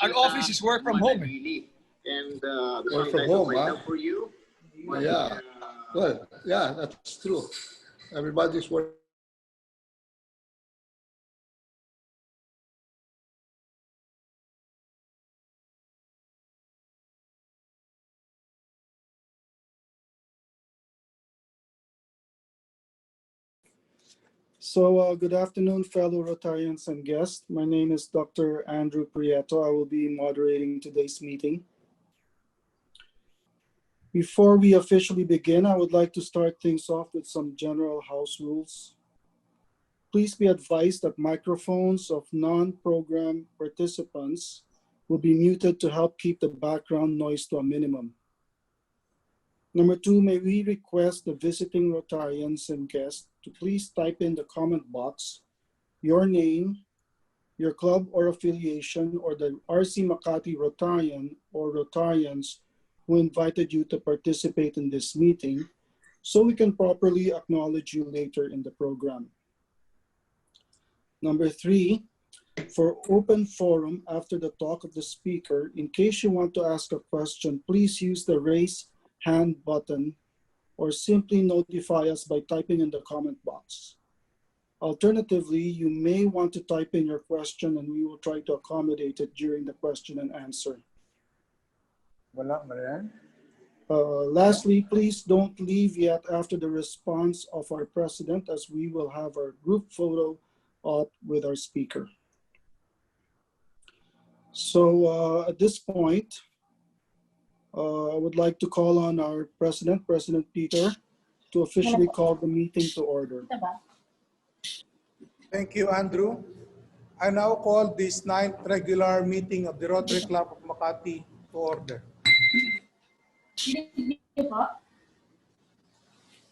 An office is work from home. And work from home, huh? for you. Yeah. Well, yeah, that's true. Everybody's working. So, good afternoon, fellow Rotarians and guests. My name is Dr. Andrew Prieto. I will be moderating today's meeting. Before we officially begin, I would like to start things off with some general house rules. Please be advised that microphones of non-program participants will be muted to help keep the background noise to a minimum. Number two, may we request the visiting Rotarians and guests to please type in the comment box your name, your club or affiliation, or the RC Makati Rotarian or Rotarians who invited you to participate in this meeting so we can properly acknowledge you later in the program. Number three, for open forum after the talk of the speaker, in case you want to ask a question, please use the raise hand button or simply notify us by typing in the comment box. Alternatively, you may want to type in your question and we will try to accommodate it during the question and answer. Lastly, please don't leave yet after the response of our president, as we will have our group photo up with our speaker. So at this point, I would like to call on our president, President Peter, to officially call the meeting to order. Thank you, Andrew. I now call this 9th regular meeting of the Rotary Club of Makati to order.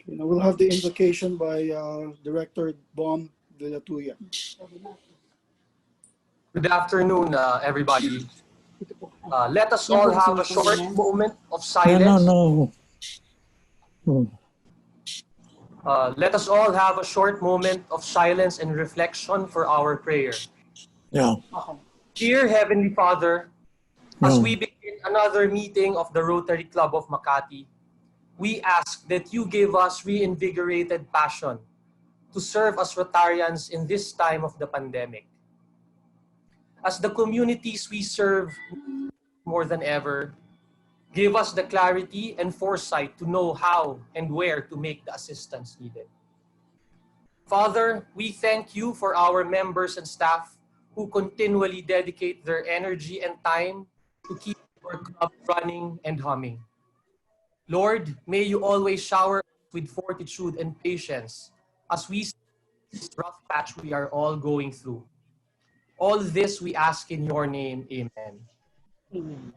We'll have the invocation by Director Bom Villatuya. Good afternoon, everybody. Let us all have a short moment of silence. Let us all have a short moment of silence and reflection for our prayer. Dear Heavenly Father, as we begin another meeting of the Rotary Club of Makati, we ask that you give us reinvigorated passion to serve as Rotarians in this time of the pandemic. As the communities we serve more than ever, give us the clarity and foresight to know how and where to make the assistance needed. Father, we thank you for our members and staff who continually dedicate their energy and time to keep our club running and humming. Lord, may you always shower us with fortitude and patience as we see this rough patch we are all going through. All this we ask in your name, amen. Amen.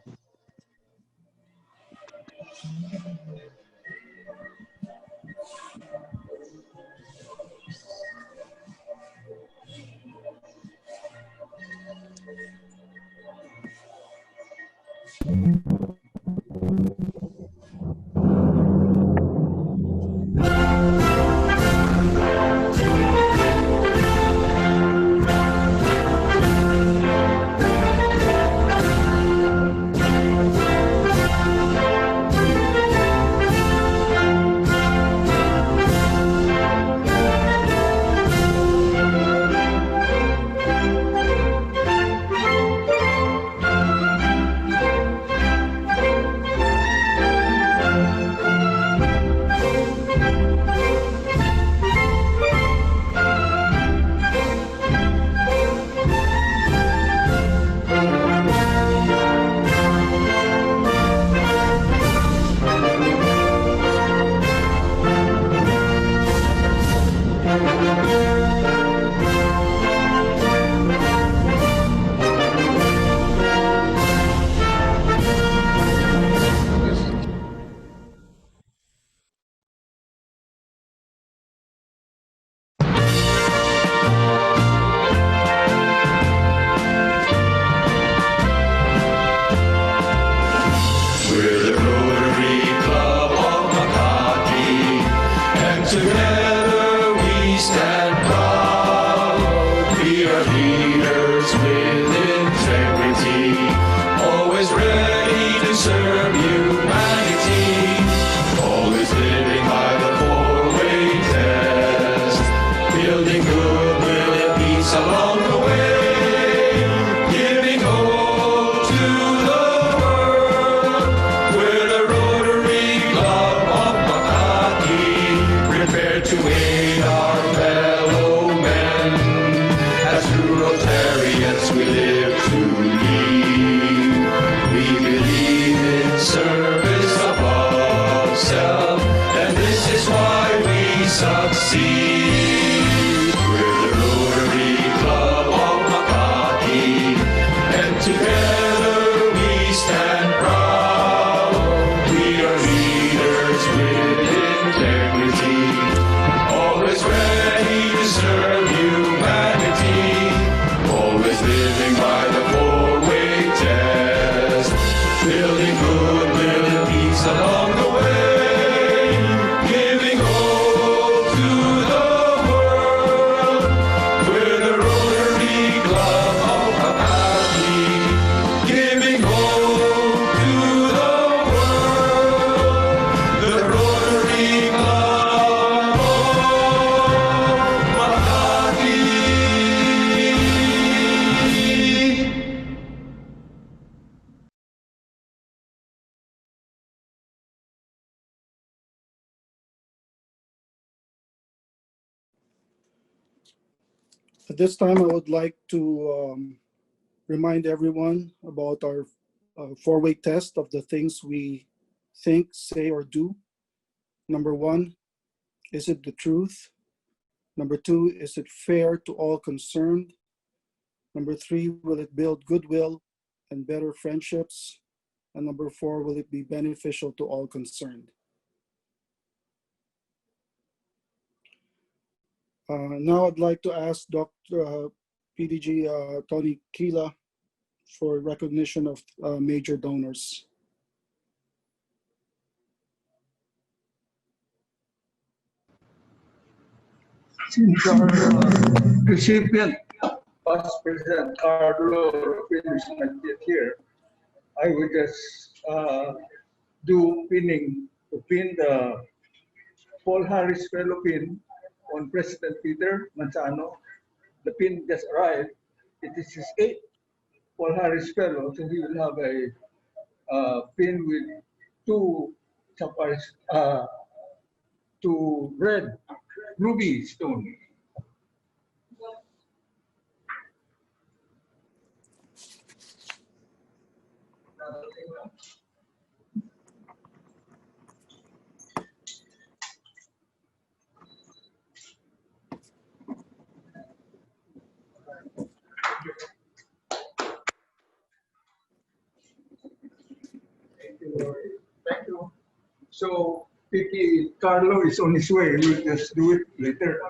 stand proud. We are leaders with integrity, always ready to serve humanity, always living by the four-way test, building goodwill and peace along the way, giving hope to the world. We're the Rotary Club of Makati, giving hope to the world. The Rotary Club of Makati. At this time, I would like to remind everyone about our four-way test of the things we think, say, or do. Number one, is it the truth? Number two, is it fair to all concerned? Number three, will it build goodwill and better friendships? And number four, will it be beneficial to all concerned? Now I'd like to ask Dr. PDG Tony Kila for recognition of major donors. Since our recipient, past President Carlo Rufino is not yet here, I would just do pinning to pin the Paul Harris Fellow pin on President Peter Manzano. The pin just arrived. It is his 8th Paul Harris Fellow, so he will have a pin with two red ruby stones. Thank you. So, Picky Carlo is on his way. We'll just do it later.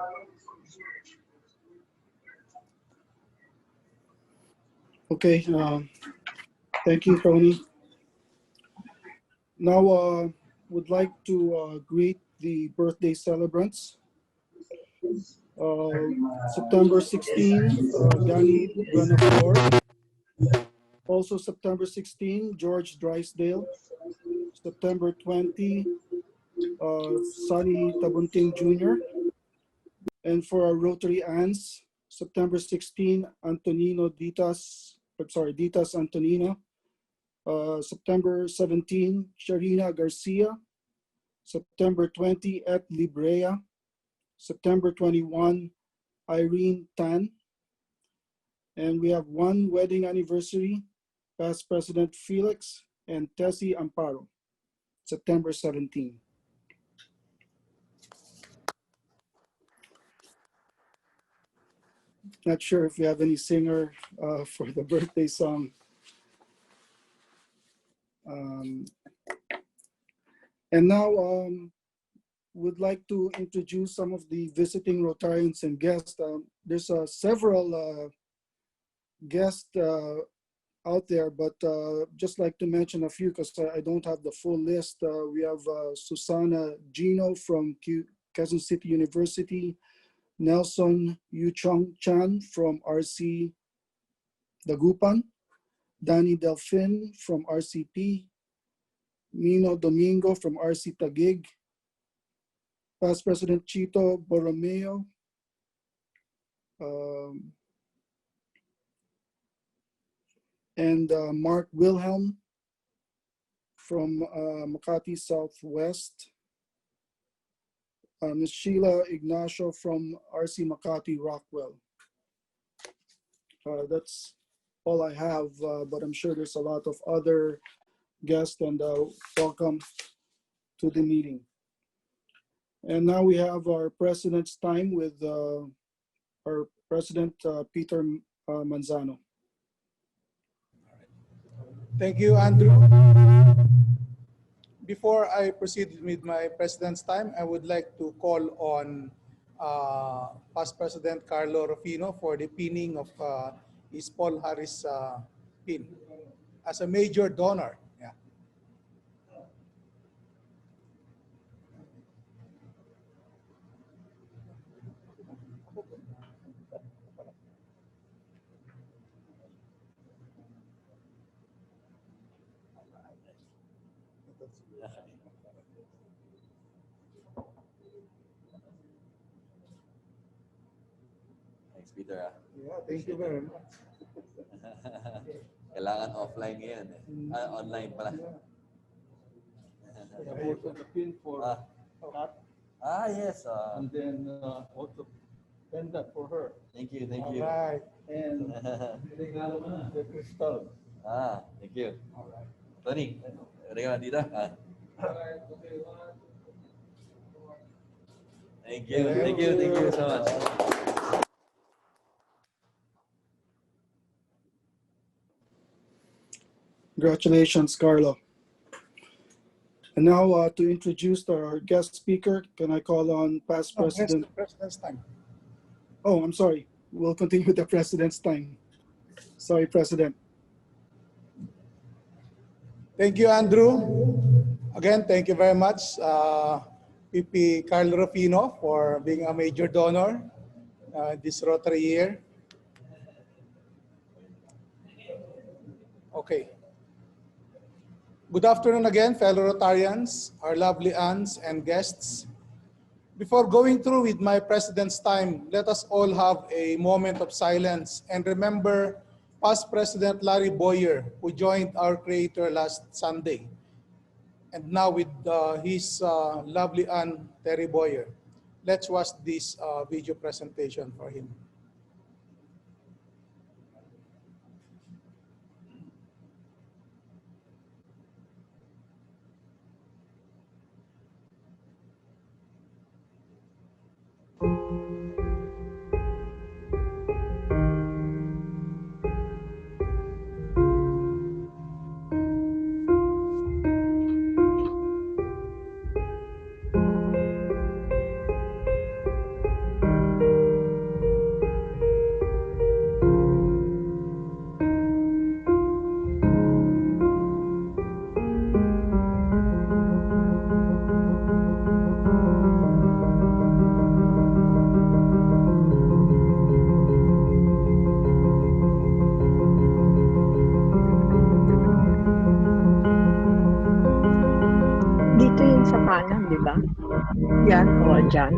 Okay, thank you, Tony. Now, would like to greet the birthday celebrants. September 16, Danny Buenaflor. Also September 16, George Drysdale. September 20, Sonny Tabunting Jr. And for our Rotary aunts, September 16, Ditas Antonina. September 17, Sharina Garcia. September 20, Ed Librea. September 21, Irene Tan. And we have one wedding anniversary, past President Felix and Tessie Amparo, September 17. Not sure if you have any singer for the birthday song. And now would like to introduce some of the visiting Rotarians and guests. There's several guests out there, but just like to mention a few because I don't have the full list. We have Susana Gino from Quezon City University, Nelson Yuchong Chan from RC Dagupan, Danny Delfin from RCP, Mino Domingo from RC Taguig, past President Chito Borromeo, and Mark Wilhelm from Makati Southwest, Ms. Sheila Ignacio from RC Makati Rockwell. That's all I have, but I'm sure there's a lot of other guests, and welcome to the meeting. And now we have our president's time with our president, Peter Manzano. Thank you, Andrew. Before I proceed with my president's time, I would like to call on past President Carlo Rufino for the pinning of his Paul Harris pin as a major donor. Yeah. Thanks, Peter. Yeah, thank you very much. Kailangan offline ngayon eh. Online pala. I have also the pin for Ah. Kat, Yes. and then also pendant for her. Thank you, thank All you. right. And regalo mo na, the crystal. Thank you. Tony, regalo dito. Thank you so much. Congratulations, Carlo. And now to introduce our guest speaker, can I call on past No, President? President's time. Oh, I'm sorry. We'll continue with the President's time. Sorry, President. Thank you, Andrew. Again, thank you very much, PP Carlo Rufino, for being a major donor this Rotary year. Okay. Good afternoon again, fellow Rotarians, our lovely aunts and guests. Before going through with my president's time, let us all have a moment of silence and remember past President Larry Boyer, who joined our creator last Sunday, and now with his lovely aunt, Terry Boyer. Let's watch this video presentation for him. Dito yun sa kanan, di ba? Yan, o dyan.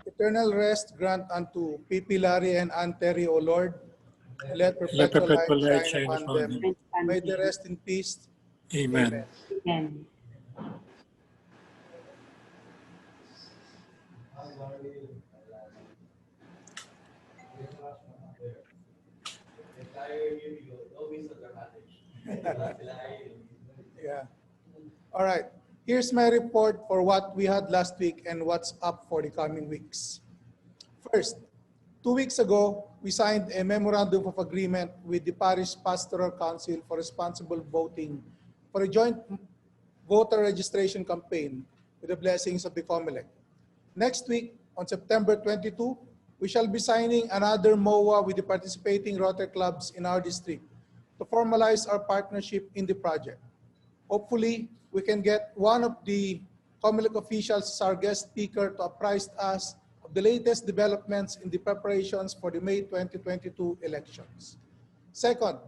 Eternal rest grant unto P.P. Larry and Aunt Terry, O Lord. Let perpetual light shine upon them. May they rest in peace. Amen. Amen. Yeah. All right. Here's my report for what we had last week and what's up for the coming weeks. First, 2 weeks ago, we signed a memorandum of agreement with the Parish Pastoral Council for responsible voting for a joint voter registration campaign with the blessings of the COMELEC. Next week, on September 22, we shall be signing another MOA with the participating Rotary clubs in our district to formalize our partnership in the project. Hopefully, we can get one of the COMELEC officials as our guest speaker to apprise us of the latest developments in the preparations for the May 2022 elections. Second,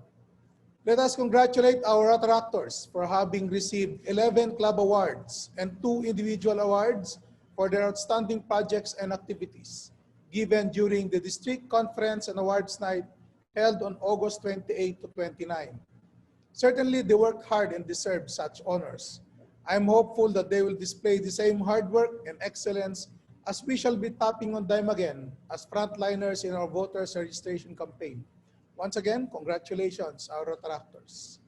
let us congratulate our Rotaractors for having received 11 club awards and 2 individual awards for their outstanding projects and activities given during the District Conference and Awards Night held on August 28 to 29. Certainly, they worked hard and deserve such honors. I'm hopeful that they will display the same hard work and excellence as we shall be tapping on them again as frontliners in our voters registration campaign. Once again, congratulations, our Rotaractors.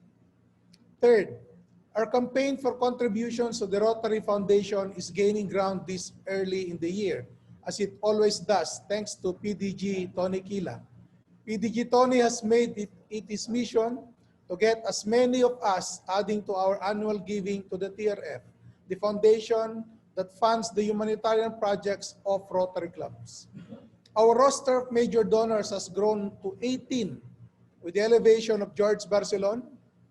Third, our campaign for contributions to the Rotary Foundation is gaining ground this early in the year, as it always does, thanks to PDG Tony Kila. PDG Tony has made it his mission to get as many of us adding to our annual giving to the TRF, the foundation that funds the humanitarian projects of Rotary clubs. Our roster of major donors has grown to 18 with the elevation of George Barcelon,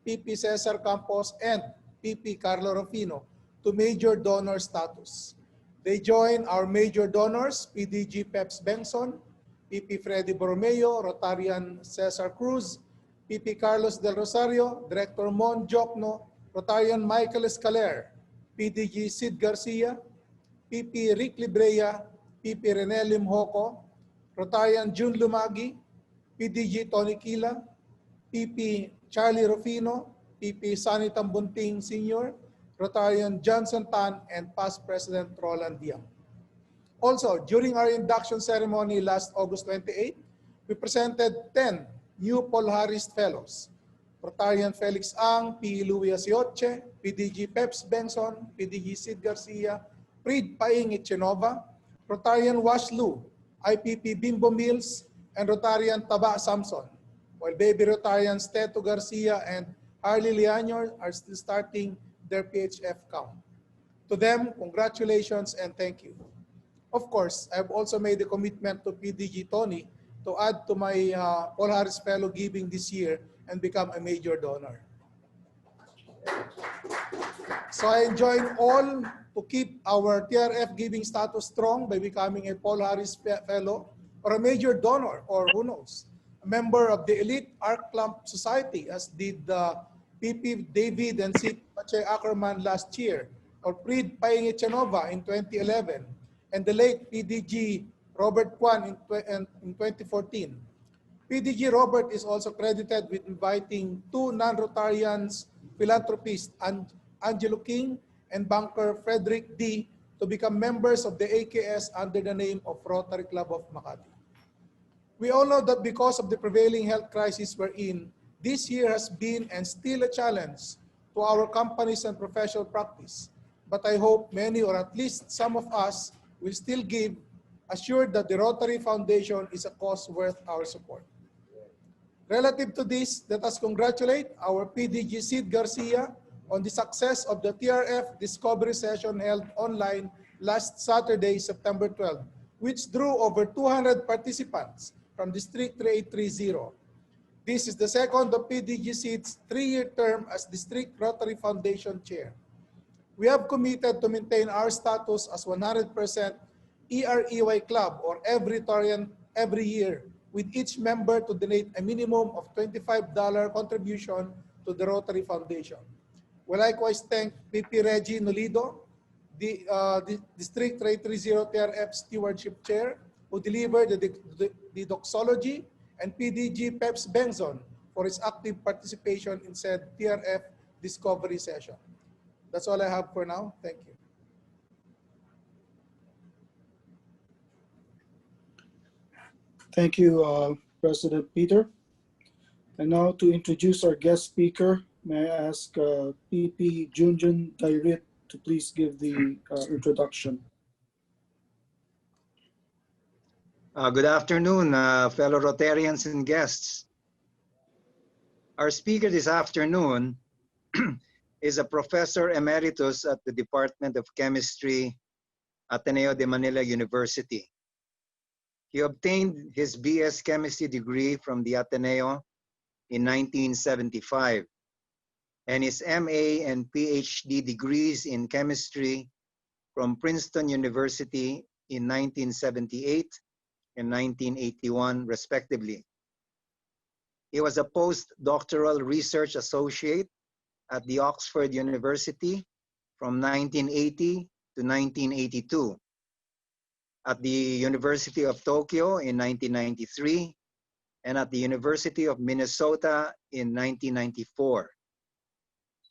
PP Cesar Campos, and PP Carlo Rufino to major donor status. They join our major donors, PDG Peps Benson, PP Freddy Borromeo, Rotarian Cesar Cruz, PP Carlos Del Rosario, Director Mon Jokno, Rotarian Michael Escaler, PDG Sid Garcia, PP Rick Librea, PP Rene Limhoco, Rotarian June Lumagi, PDG Tony Kila, PP Charlie Rufino, PP Sani Tambunting Sr., Rotarian Johnson Tan, and past President Roland Diam. Also, during our induction ceremony last August 28, we presented 10 new Paul Harris Fellows. Rotarian Felix Ang, P. Louis Asioche, PDG Peps Benson, PDG Sid Garcia, Prid Paing Ichenova, Rotarian Wash Lu, IPP Bimbo Mills, and Rotarian Taba Samson, while baby Rotarians Teto Garcia and Harley Lianor are still starting their PHF count. To them, congratulations and thank you. Of course, I've also made a commitment to PDG Tony to add to my Paul Harris Fellow giving this year and become a major donor. So I enjoin all to keep our TRF giving status strong by becoming a Paul Harris Fellow or a major donor, or who knows, a member of the Elite Arc Clump Society, as did PP David and C. Pache Ackerman last year, or Prid Paing Echanova in 2011, and the late PDG Robert Kwan in 2014. PDG Robert is also credited with inviting 2 non-Rotarians philanthropist Angelo King and banker Frederick D. to become members of the AKS under the name of Rotary Club of Makati. We all know that because of the prevailing health crisis we're in, this year has been and still a challenge to our companies and professional practice. But I hope many, or at least some of us, will still give, assured that the Rotary Foundation is a cause worth our support. Relative to this, let us congratulate our PDG Sid Garcia on the success of the TRF Discovery Session held online last Saturday, September 12, which drew over 200 participants from District 3830. This is the second of PDG Sid's 3-year term as District Rotary Foundation Chair. We have committed to maintain our status as 100% EREY Club, or every Rotarian every year, with each member to donate a minimum of $25 contribution to the Rotary Foundation. We likewise thank PP Reggie Nolido, the District 330 TRF Stewardship Chair, who delivered the doxology, and PDG Peps Benson for his active participation in said TRF Discovery Session. That's all I have for now. Thank you. Thank you, President Peter. And now to introduce our guest speaker, may I ask PP Junjun Dayrit to please give the introduction. Good afternoon, fellow Rotarians and guests. Our speaker this afternoon is a professor emeritus at the Department of Chemistry, Ateneo de Manila University. He obtained his BS Chemistry degree from the Ateneo in 1975 and his MA and PhD degrees in chemistry from Princeton University in 1978 and 1981, respectively. He was a postdoctoral research associate at the Oxford University from 1980 to 1982, at the University of Tokyo in 1993, and at the University of Minnesota in 1994.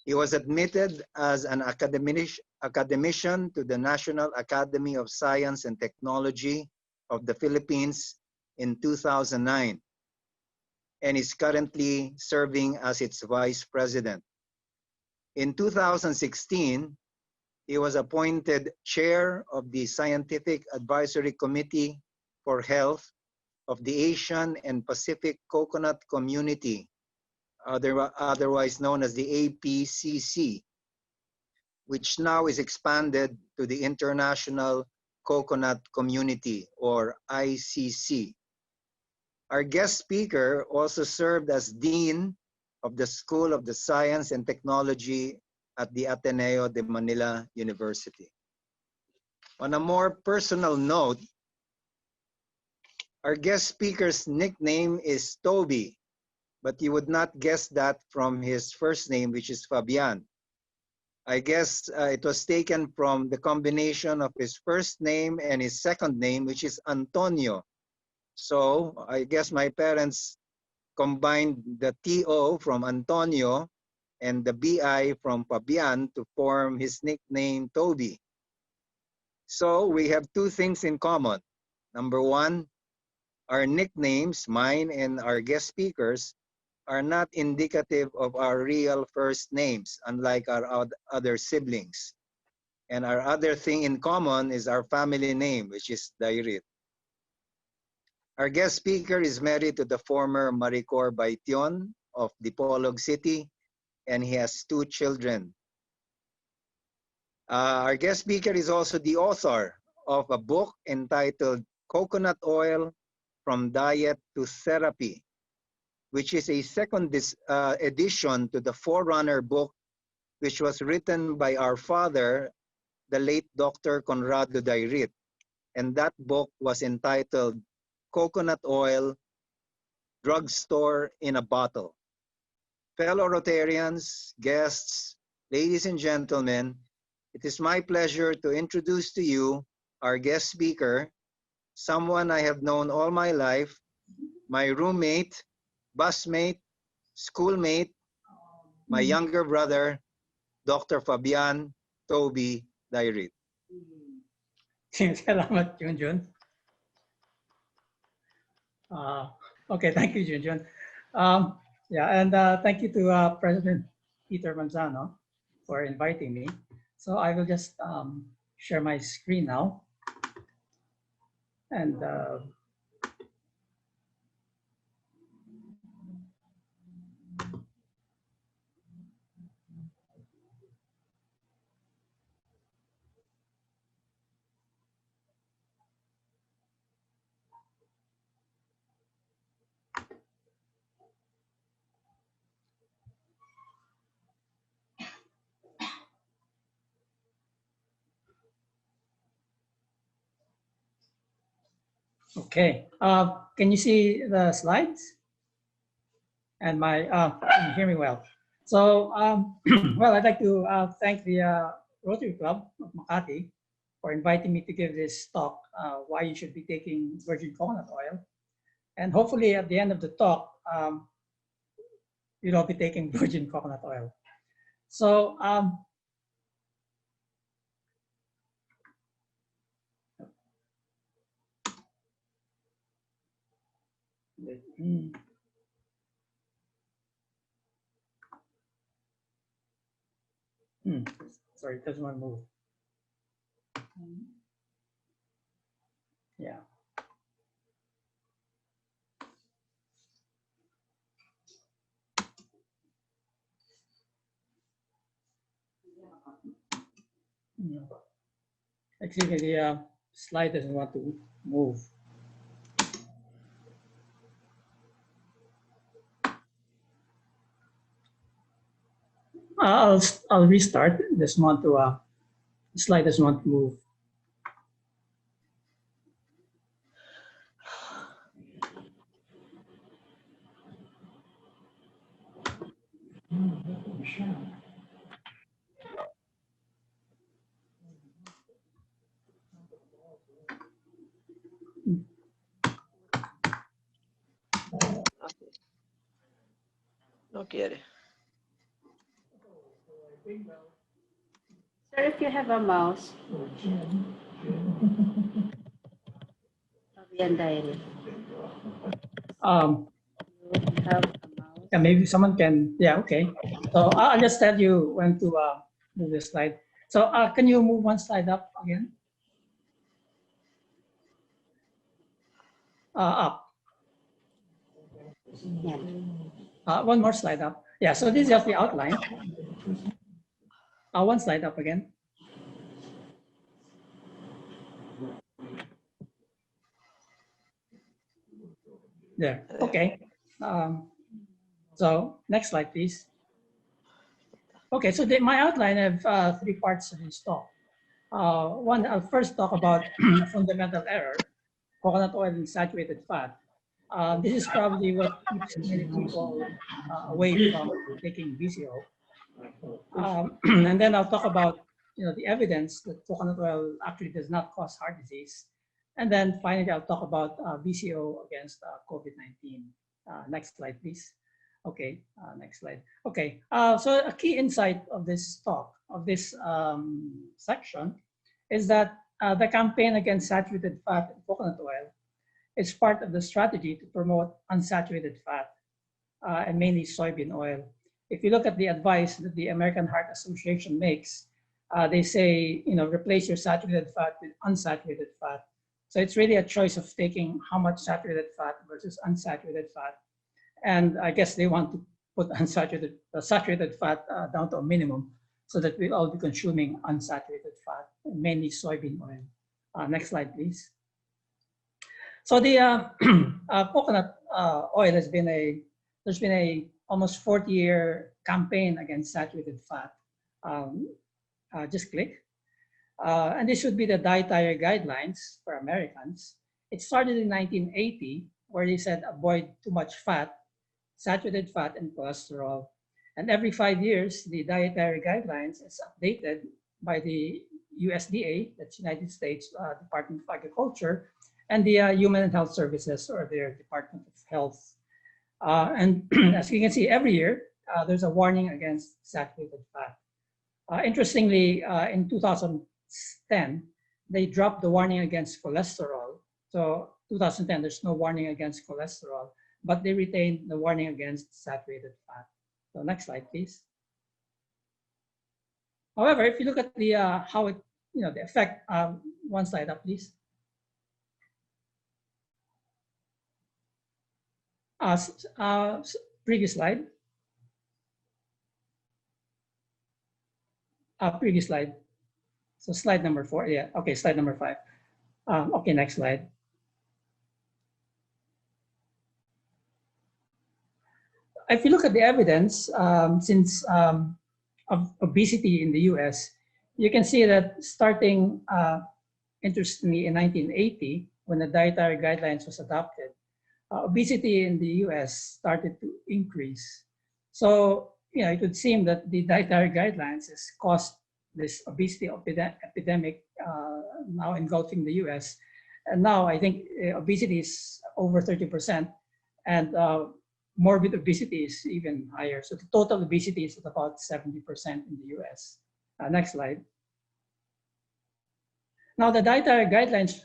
He was admitted as an academician to the National Academy of Science and Technology of the Philippines in 2009 and is currently serving as its vice president. In 2016, he was appointed chair of the Scientific Advisory Committee for Health of the Asian and Pacific Coconut Community, otherwise known as the APCC, which now is expanded to the International Coconut Community, or ICC. Our guest speaker also served as Dean of the School of the Science and Technology at the Ateneo de Manila University. On a more personal note, our guest speaker's nickname is Toby, but you would not guess that from his first name, which is Fabian. I guess it was taken from the combination of his first name and his second name, which is Antonio. So I guess my parents combined the TO from Antonio and the BI from Fabian to form his nickname Toby. So we have two things in common. Number one, our nicknames, mine and our guest speakers, are not indicative of our real first names, unlike our other siblings. And our other thing in common is our family name, which is Dayrit. Our guest speaker is married to the former Maricor Baition of Dipolog City, and he has 2 children. Our guest speaker is also the author of a book entitled Coconut Oil from Diet to Therapy, which is a second edition to the forerunner book, which was written by our father, the late Dr. Conrado Dayrit. And that book was entitled Coconut Oil, Drugstore in a Bottle. Fellow Rotarians, guests, ladies and gentlemen, it is my pleasure to introduce to you our guest speaker, someone I have known all my life, my roommate, busmate, schoolmate, my younger brother, Dr. Fabian Toby Dayrit. Salamat, Junjun. Okay, thank you, Junjun. Thank you to President Peter Manzano for inviting me. So I will just share my screen now. And okay, can you see the slides? And can you hear me well? So, well, I'd like to thank the Rotary Club of Makati for inviting me to give this talk, why you should be taking virgin coconut oil. And hopefully at the end of the talk, you'll all be taking virgin coconut oil. So, sorry, it doesn't want to move. Yeah. No. Actually, the slide doesn't want to move. I'll restart. Just want to the slide doesn't want to move. No quiere. Sir, if you have a mouse, Fabian Dayrit. You have a mouse. Yeah, maybe someone can. Yeah, okay. So I'll just tell you when to move the slide. So can you move one slide up again? Up. Yeah. One more slide up. Yeah, so this is just the outline. One slide up again. There, okay. So next slide, please. Okay, so my outline have 3 parts of this talk. One, I'll first talk about a fundamental error, coconut oil and saturated fat. This is probably what keeps many people away from taking VCO. And then I'll talk about the evidence that coconut oil actually does not cause heart disease. And then finally, I'll talk about VCO against COVID-19. Next slide, please. Okay, next slide. Okay, so a key insight of this talk, of this section, is that the campaign against saturated fat in coconut oil is part of the strategy to promote unsaturated fat and mainly soybean oil. If you look at the advice that the American Heart Association makes, they say, replace your saturated fat with unsaturated fat. So it's really a choice of taking how much saturated fat versus unsaturated fat. And I guess they want to put saturated fat down to a minimum so that we'll all be consuming unsaturated fat, mainly soybean oil. Next slide, please. So the coconut oil there's been a almost 40-year campaign against saturated fat. Just click. And this should be the dietary guidelines for Americans. It started in 1980, where they said avoid too much fat, saturated fat, and cholesterol. And every 5 years, the dietary guidelines is updated by the USDA, that's United States Department of Agriculture, and the Human and Health Services, or their Department of Health. And as you can see, every year, there's a warning against saturated fat. Interestingly, in 2010, they dropped the warning against cholesterol. So 2010, there's no warning against cholesterol, but they retained the warning against saturated fat. So next slide, please. However, if you look at the how it, the effect, one slide up, please. Previous slide. Previous slide. So slide number 4. Yeah. Okay. Slide number 5. Okay. Next slide. If you look at the evidence since of obesity in the U.S., you can see that starting interestingly in 1980, when the dietary guidelines was adopted, obesity in the U.S. started to increase. So, it would seem that the dietary guidelines has caused this obesity epidemic now engulfing the U.S. And now I think obesity is over 30%, and morbid obesity is even higher. So the total obesity is at about 70% in the U.S. Next slide. Now the dietary guidelines,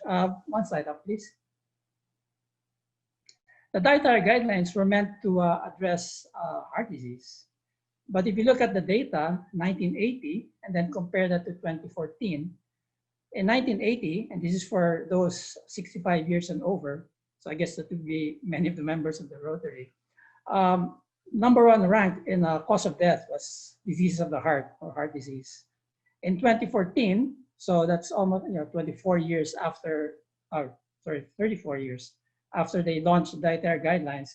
one slide up, please. The dietary guidelines were meant to address heart disease. But if you look at the data, 1980, and then compare that to 2014, in 1980, and this is for those 65 years and over, so I guess that would be many of the members of the Rotary, number one ranked in cause of death was diseases of the heart or heart disease. In 2014, so that's almost 24 years after, 34 years after they launched the dietary guidelines,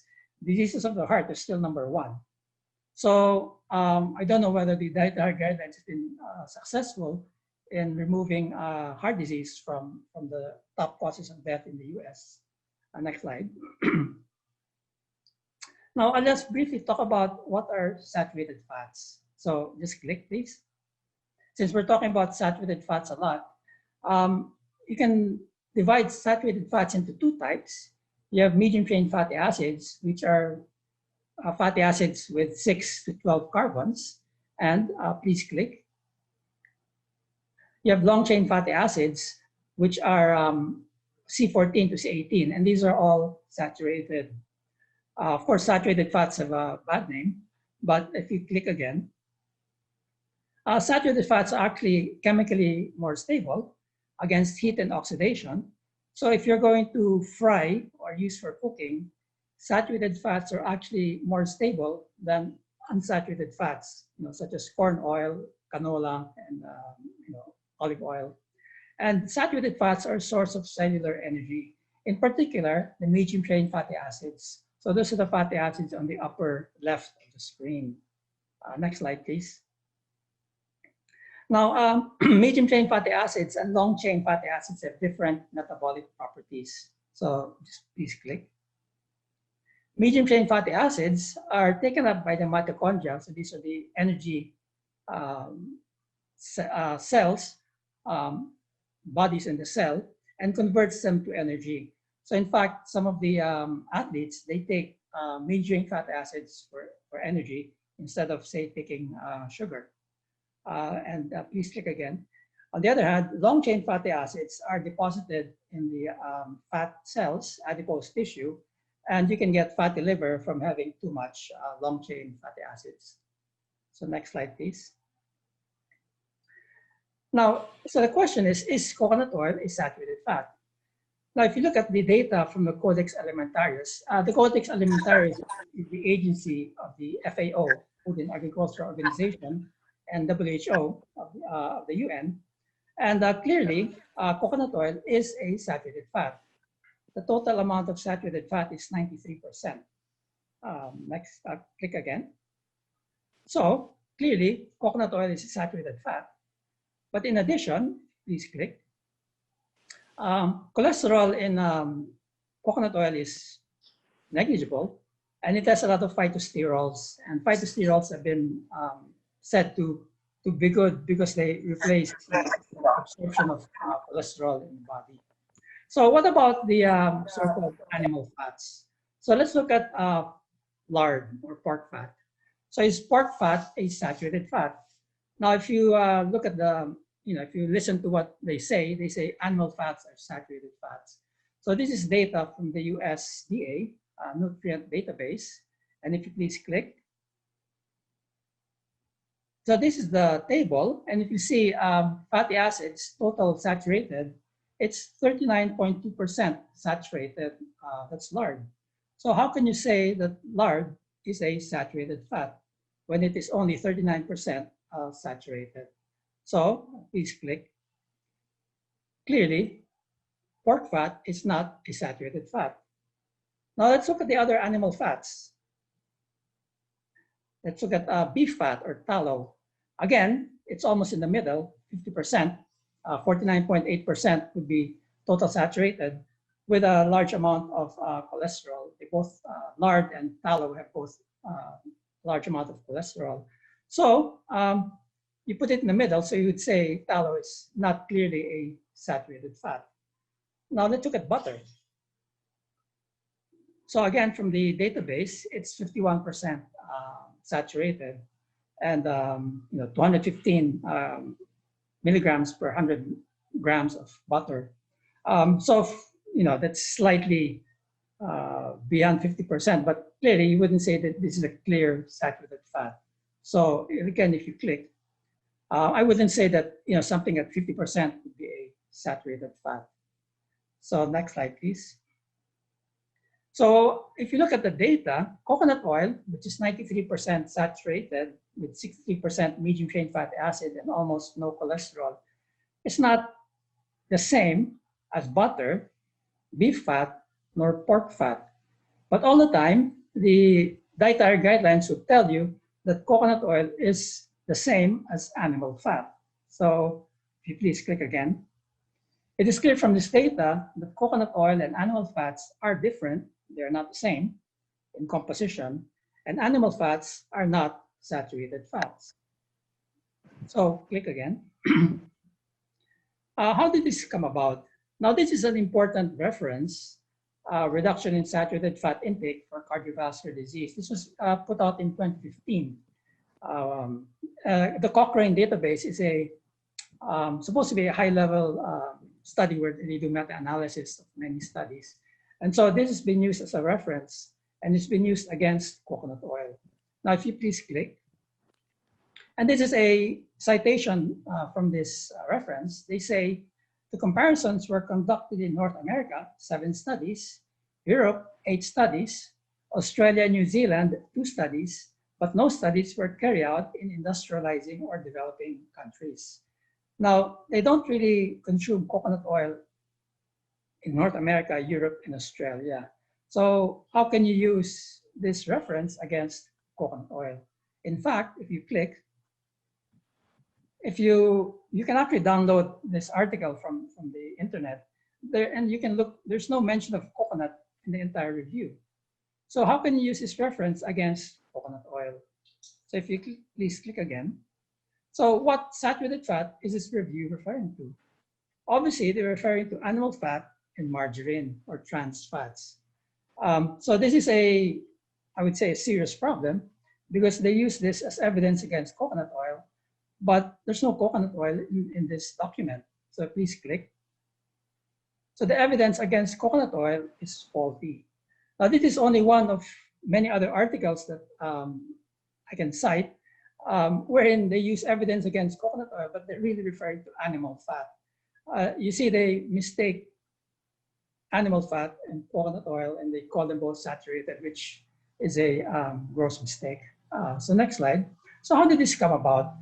diseases of the heart is still number one. So I don't know whether the dietary guidelines have been successful in removing heart disease from the top causes of death in the US. Next slide. Now let's briefly talk about what are saturated fats. So just click, please. Since we're talking about saturated fats a lot, you can divide saturated fats into two types. You have medium chain fatty acids, which are fatty acids with 6 to 12 carbons, and please click. You have long chain fatty acids, which are C14 to C18, and these are all saturated. Of course, saturated fats have a bad name, but if you click again, saturated fats are actually chemically more stable against heat and oxidation. So if you're going to fry or use for cooking, saturated fats are actually more stable than unsaturated fats, such as corn oil, canola, and olive oil. And saturated fats are a source of cellular energy, in particular, the medium chain fatty acids. So those are the fatty acids on the upper left of the screen. Next slide, please. Now, medium chain fatty acids and long chain fatty acids have different metabolic properties. So just please click. Medium chain fatty acids are taken up by the mitochondria. So these are the energy cells, bodies in the cell, and converts them to energy. So in fact, some of the athletes, they take medium chain fatty acids for energy instead of, say, taking sugar. Please click again. On the other hand, long chain fatty acids are deposited in the fat cells, adipose tissue, and you can get fatty liver from having too much long chain fatty acids. So next slide, please. Now, so the question is coconut oil a saturated fat? Now, if you look at the data from the Codex Alimentarius, the Codex Alimentarius is the agency of the FAO, Food and Agriculture Organization, and WHO of the UN. And clearly, coconut oil is a saturated fat. The total amount of saturated fat is 93%. Next, click again. So clearly, coconut oil is a saturated fat. But in addition, please click. Cholesterol in coconut oil is negligible, and it has a lot of phytosterols. And phytosterols have been said to be good because they replace the absorption of cholesterol in the body. So what about the so-called animal fats? So let's look at lard or pork fat. So is pork fat a saturated fat? Now, if you look at the, if you listen to what they say animal fats are saturated fats. So this is data from the USDA nutrient database. And if you please click. So this is the table. And if you see fatty acids, total saturated, it's 39.2% saturated, that's lard. So how can you say that lard is a saturated fat when it is only 39% saturated? So please click. Clearly, pork fat is not a saturated fat. Now let's look at the other animal fats. Let's look at beef fat or tallow. Again, it's almost in the middle, 50%. 49.8% would be total saturated with a large amount of cholesterol. They both, lard and tallow have both large amount of cholesterol. So you put it in the middle, so you would say tallow is not clearly a saturated fat. Now let's look at butter. So again, from the database, it's 51% saturated, and 215 milligrams per 100 grams of butter. So that's slightly beyond 50%, but clearly you wouldn't say that this is a clear saturated fat. So again, if you click, I wouldn't say that something at 50% would be a saturated fat. So next slide, please. So if you look at the data, coconut oil, which is 93% saturated with 63% medium chain fatty acid and almost no cholesterol, is not the same as butter, beef fat, nor pork fat. But all the time, the dietary guidelines would tell you that coconut oil is the same as animal fat. So if you please click again. It is clear from this data that coconut oil and animal fats are different. They're not the same in composition, and animal fats are not saturated fats. So click again. How did this come about? Now, this is an important reference, reduction in saturated fat intake for cardiovascular disease. This was put out in 2015. The Cochrane database is supposed to be a high-level study where they do meta-analysis of many studies. And so this has been used as a reference, and it's been used against coconut oil. Now, if you please click. And this is a citation from this reference. They say the comparisons were conducted in North America, 7 studies, Europe, 8 studies, Australia, New Zealand, 2 studies, but no studies were carried out in industrializing or developing countries. Now, they don't really consume coconut oil in North America, Europe, and Australia. So how can you use this reference against coconut oil? In fact, if you click, you can actually download this article from the internet there, and you can look, there's no mention of coconut in the entire review. So how can you use this reference against coconut oil? So if you please click again. So what saturated fat is this review referring to? Obviously, they're referring to animal fat and margarine or trans fats. So this is I would say, a serious problem because they use this as evidence against coconut oil, but there's no coconut oil in this document. So please click. So the evidence against coconut oil is faulty. Now, this is only one of many other articles that I can cite wherein they use evidence against coconut oil, but they're really referring to animal fat. You see, they mistake animal fat and coconut oil, and they call them both saturated, which is a gross mistake. So next slide. So how did this come about?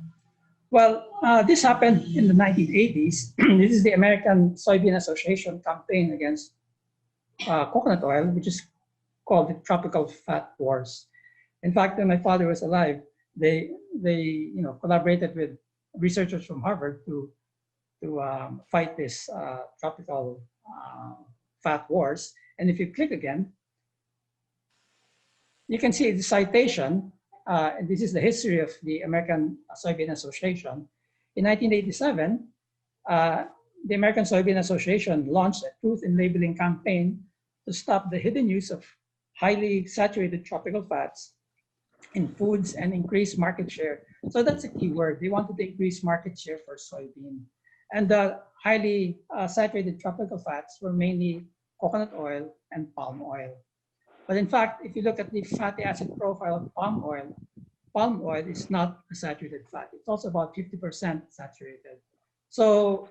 Well, this happened in the 1980s. This is the American Soybean Association campaign against coconut oil, which is called the Tropical Fat Wars. In fact, when my father was alive, they collaborated with researchers from Harvard to fight this tropical fat wars. And if you click again, you can see the citation. And this is the history of the American Soybean Association. In 1987, the American Soybean Association launched a truth in labeling campaign to stop the hidden use of highly saturated tropical fats in foods and increase market share. So that's a key word. They wanted to increase market share for soybean. And the highly saturated tropical fats were mainly coconut oil and palm oil. But in fact, if you look at the fatty acid profile of palm oil is not a saturated fat. It's also about 50% saturated. So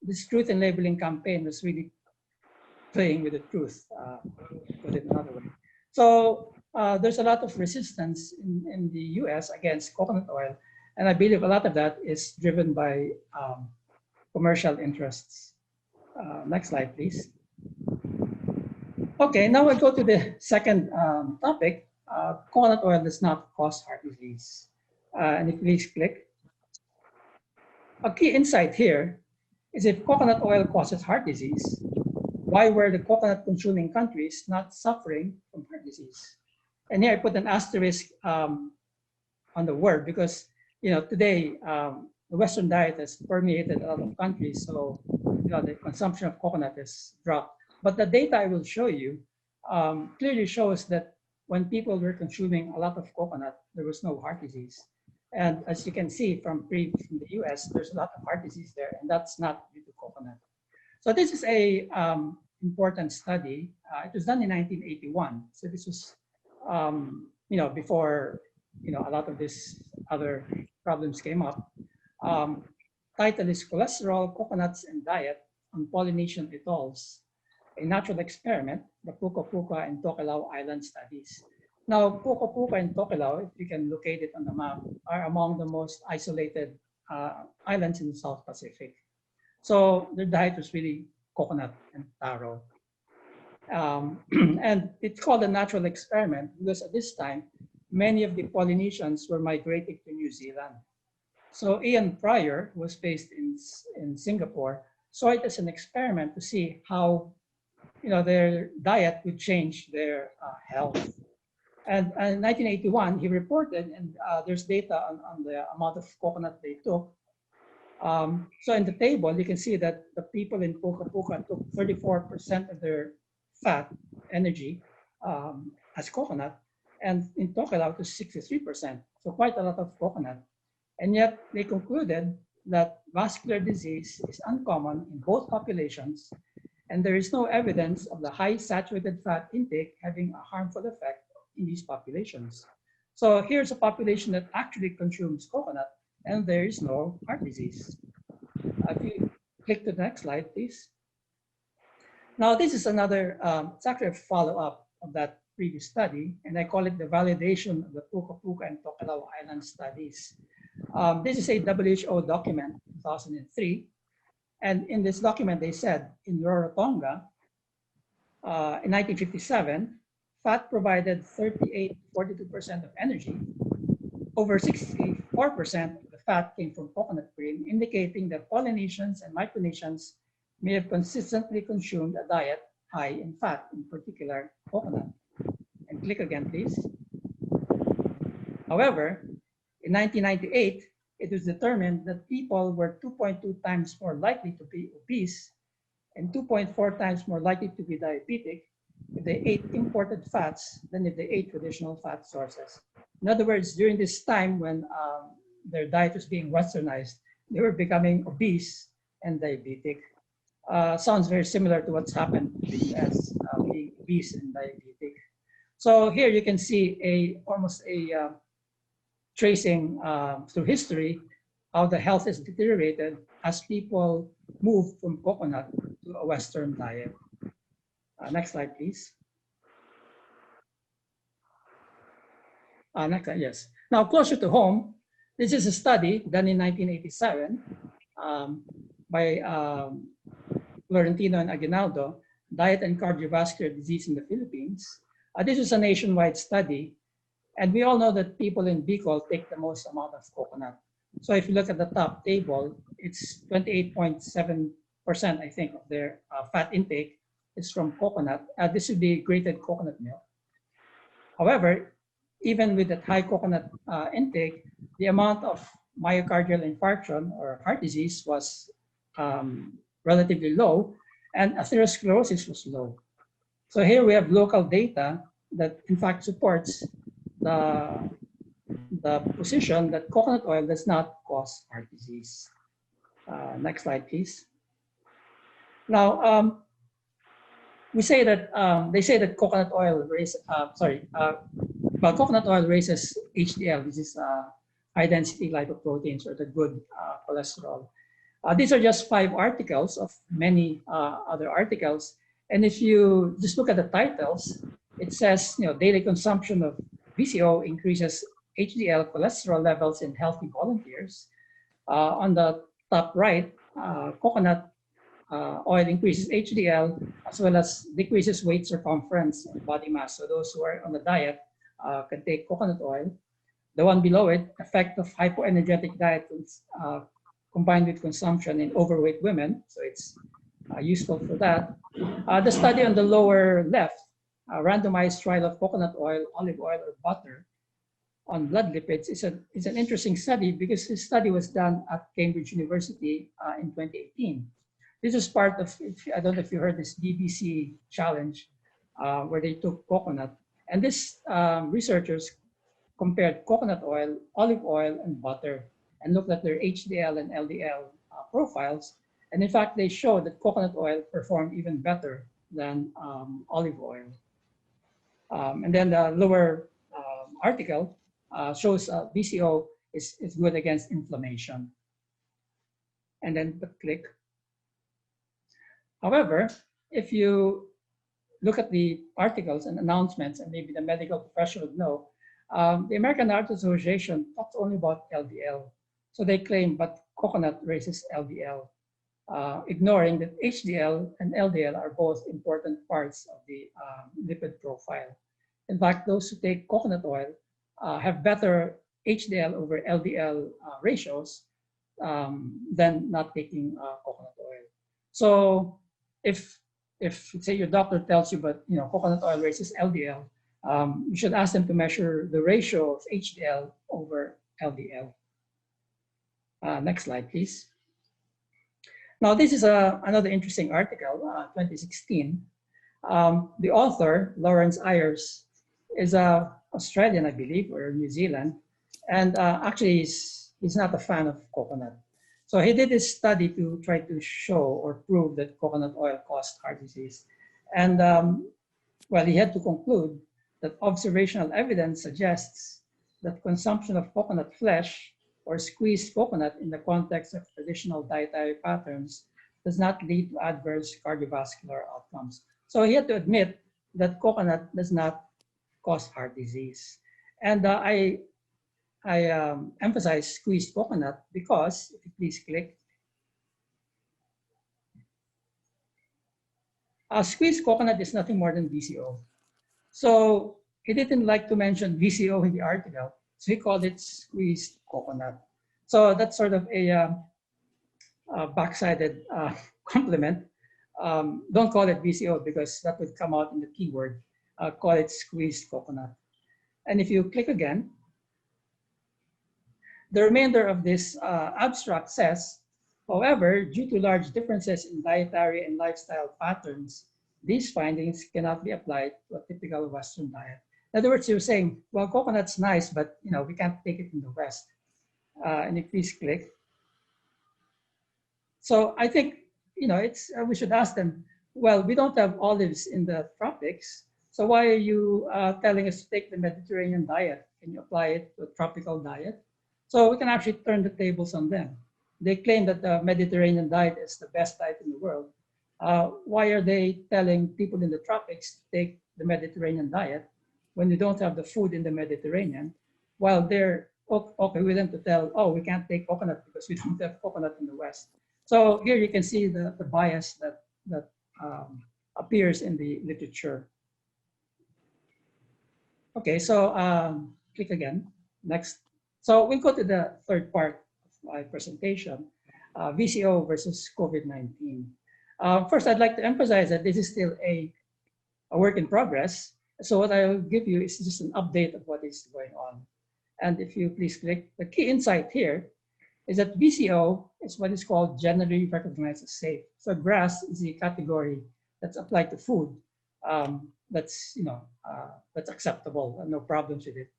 this truth in labeling campaign was really playing with the truth, put it another way. So there's a lot of resistance in the US against coconut oil. And I believe a lot of that is driven by commercial interests. Next slide, please. Okay, now we'll go to the second topic. Coconut oil does not cause heart disease. And if you please click. A key insight here is if coconut oil causes heart disease, why were the coconut consuming countries not suffering from heart disease? And here I put an asterisk on the word because today the Western diet has permeated a lot of countries, so the consumption of coconut has dropped. But the data I will show you clearly shows that when people were consuming a lot of coconut, there was no heart disease. And as you can see from the US, there's a lot of heart disease there, and that's not due to coconut. So this is a important study. It was done in 1981. So this was, before a lot of these other problems came up. Title is Cholesterol, Coconuts, and Diet on Polynesian Atolls, a Natural Experiment, the Puka Puka and Tokelau Island Studies. Now, Puka Puka and Tokelau, if you can locate it on the map, are among the most isolated islands in the South Pacific. So their diet was really coconut and taro. And it's called a natural experiment because at this time, many of the Polynesians were migrating to New Zealand. So Ian Pryor, who was based in Singapore, saw it as an experiment to see how their diet would change their health. And in 1981, he reported, and there's data on the amount of coconut they took. So in the table, you can see that the people in Puka Puka took 34% of their fat energy as coconut, and in Tokelau it was 63%. So quite a lot of coconut. And yet they concluded that vascular disease is uncommon in both populations, and there is no evidence of the high saturated fat intake having a harmful effect in these populations. So here's a population that actually consumes coconut, and there is no heart disease. If you click to the next slide, please. Now, this is another, it's actually a follow-up of that previous study, and I call it the validation of the Puka Puka and Tokelau Island studies. This is a WHO document, 2003. And in this document, they said in Rarotonga, in 1957, fat provided 42% of energy. Over 64% of the fat came from coconut cream, indicating that Polynesians and Micronesians may have consistently consumed a diet high in fat, in particular coconut. And click again, please. However, in 1998, it was determined that people were 2.2 times more likely to be obese and 2.4 times more likely to be diabetic if they ate imported fats than if they ate traditional fat sources. In other words, during this time when their diet was being westernized, they were becoming obese and diabetic. Sounds very similar to what's happened in the US, being obese and diabetic. So here you can see almost a tracing through history how the health is deteriorated as people move from coconut to a Western diet. Next slide, please. Next slide, yes. Now, closer to home, this is a study done in 1987 by Florentino and Aguinaldo, Diet and Cardiovascular Disease in the Philippines. This is a nationwide study, and we all know that people in Bicol take the most amount of coconut. So if you look at the top table, it's 28.7%, I think, of their fat intake is from coconut. This would be grated coconut milk. However, even with that high coconut intake, the amount of myocardial infarction or heart disease was relatively low, and atherosclerosis was low. So here we have local data that in fact supports the position that coconut oil does not cause heart disease. Next slide, please. Now, we say that they say that coconut oil coconut oil raises HDL, which is high density lipoproteins, or the good cholesterol. These are just 5 articles of many other articles. And if you just look at the titles, it says, daily consumption of VCO increases HDL cholesterol levels in healthy volunteers. On the top right, coconut oil increases HDL as well as decreases weight circumference and body mass. So those who are on the diet can take coconut oil. The one below it, effect of hypoenergetic diet combined with consumption in overweight women. So it's useful for that. The study on the lower left, a randomized trial of coconut oil, olive oil, or butter on blood lipids is an interesting study because this study was done at Cambridge University in 2018. This is part of, I don't know if you heard this BBC challenge where they took coconut. And this researchers compared coconut oil, olive oil, and butter and looked at their HDL and LDL profiles. And in fact, they showed that coconut oil performed even better than olive oil. And then the lower article shows VCO is good against inflammation. And then click. However, if you look at the articles and announcements, and maybe the medical professional would know, the American Heart Association talks only about LDL. So they claim, but coconut raises LDL, ignoring that HDL and LDL are both important parts of the lipid profile. In fact, those who take coconut oil have better HDL over LDL ratios than not taking coconut oil. So if say your doctor tells you, but coconut oil raises LDL, you should ask them to measure the ratio of HDL over LDL. Next slide, please. Now, this is another interesting article, 2016. The author, Lawrence Ayers, is Australian, I believe, or New Zealand, and actually he's not a fan of coconut. So he did this study to try to show or prove that coconut oil caused heart disease. And well, he had to conclude that observational evidence suggests that consumption of coconut flesh or squeezed coconut in the context of traditional dietary patterns does not lead to adverse cardiovascular outcomes. So he had to admit that coconut does not cause heart disease. And I emphasize squeezed coconut because, if you please click, squeezed coconut is nothing more than VCO. So he didn't like to mention VCO in the article, so he called it squeezed coconut. So that's sort of a backsided compliment. Don't call it VCO because that would come out in the keyword. Call it squeezed coconut. And if you click again, the remainder of this abstract says, however, due to large differences in dietary and lifestyle patterns, these findings cannot be applied to a typical Western diet. In other words, you're saying, well, coconut's nice, but we can't take it in the West. And if you please click. So I think we should ask them, well, we don't have olives in the tropics, so why are you telling us to take the Mediterranean diet? Can you apply it to a tropical diet? So we can actually turn the tables on them. They claim that the Mediterranean diet is the best diet in the world. Why are they telling people in the tropics to take the Mediterranean diet when we don't have the food in the Mediterranean, while they're okay with them to tell, oh, we can't take coconut because we don't have coconut in the West. So here you can see the bias that appears in the literature. Okay, so click again, next. So we'll go to the third part of my presentation, VCO versus COVID-19. First, I'd like to emphasize that this is still a work in progress. So what I'll give you is just an update of what is going on. And if you please click, the key insight here is that VCO is what is called generally recognized as safe. So GRAS is the category that's applied to food that's acceptable and no problems with it.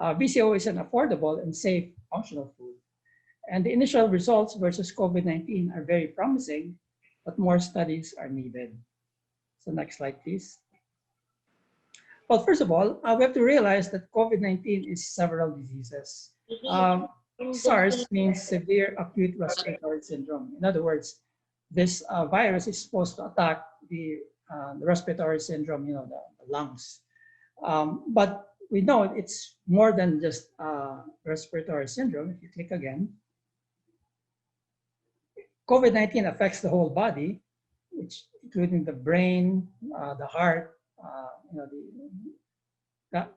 VCO is an affordable and safe functional food. And the initial results versus COVID-19 are very promising, but more studies are needed. So next slide, please. Well, first of all, we have to realize that COVID-19 is several diseases. SARS means severe acute respiratory syndrome. In other words, this virus is supposed to attack the respiratory syndrome, the lungs. But we know it's more than just respiratory syndrome. If you click again, COVID-19 affects the whole body, including the brain, the heart,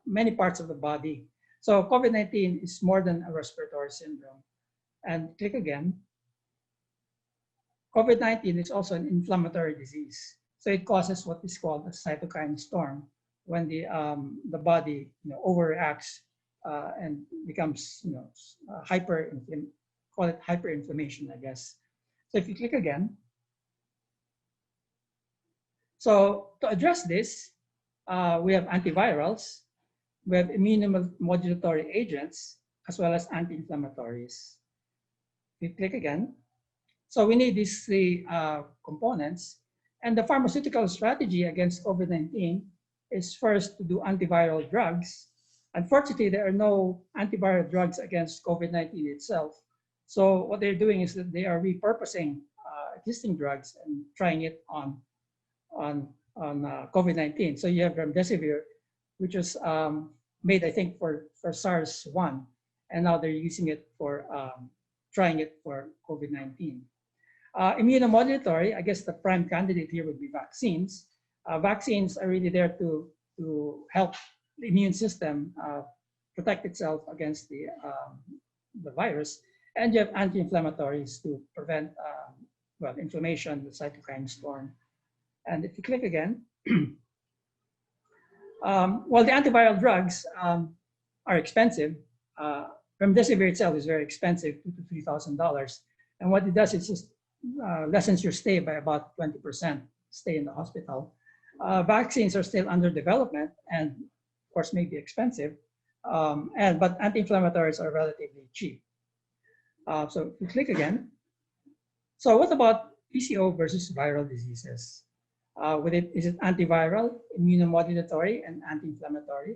many parts of the body. So COVID-19 is more than a respiratory syndrome. And click again. COVID-19 is also an inflammatory disease. So it causes what is called a cytokine storm when the body overreacts and becomes call it hyperinflammation, I guess. So if you click again. So to address this, we have antivirals, we have immunomodulatory agents, as well as anti-inflammatories. You click again. So we need these three components. And the pharmaceutical strategy against COVID-19 is first to do antiviral drugs Unfortunately, there are no antiviral drugs against COVID-19 itself. So what they're doing is that they are repurposing existing drugs and trying it on COVID-19. So you have remdesivir, which was made, I think, for SARS-1, and now they're using it for trying it for COVID-19. Immunomodulatory, I guess the prime candidate here would be vaccines. Vaccines are really there to help the immune system protect itself against the virus. And you have anti-inflammatories to prevent well, inflammation, the cytokine storm. And if you click again, well, the antiviral drugs are expensive. Remdesivir itself is very expensive, $2,000 to $3,000. And what it does is just lessens your stay by about 20%, stay in the hospital. Vaccines are still under development and, of course, may be expensive, but anti-inflammatories are relatively cheap. So if you click again. So what about PCO versus viral diseases? Is it antiviral, immunomodulatory, and anti-inflammatory?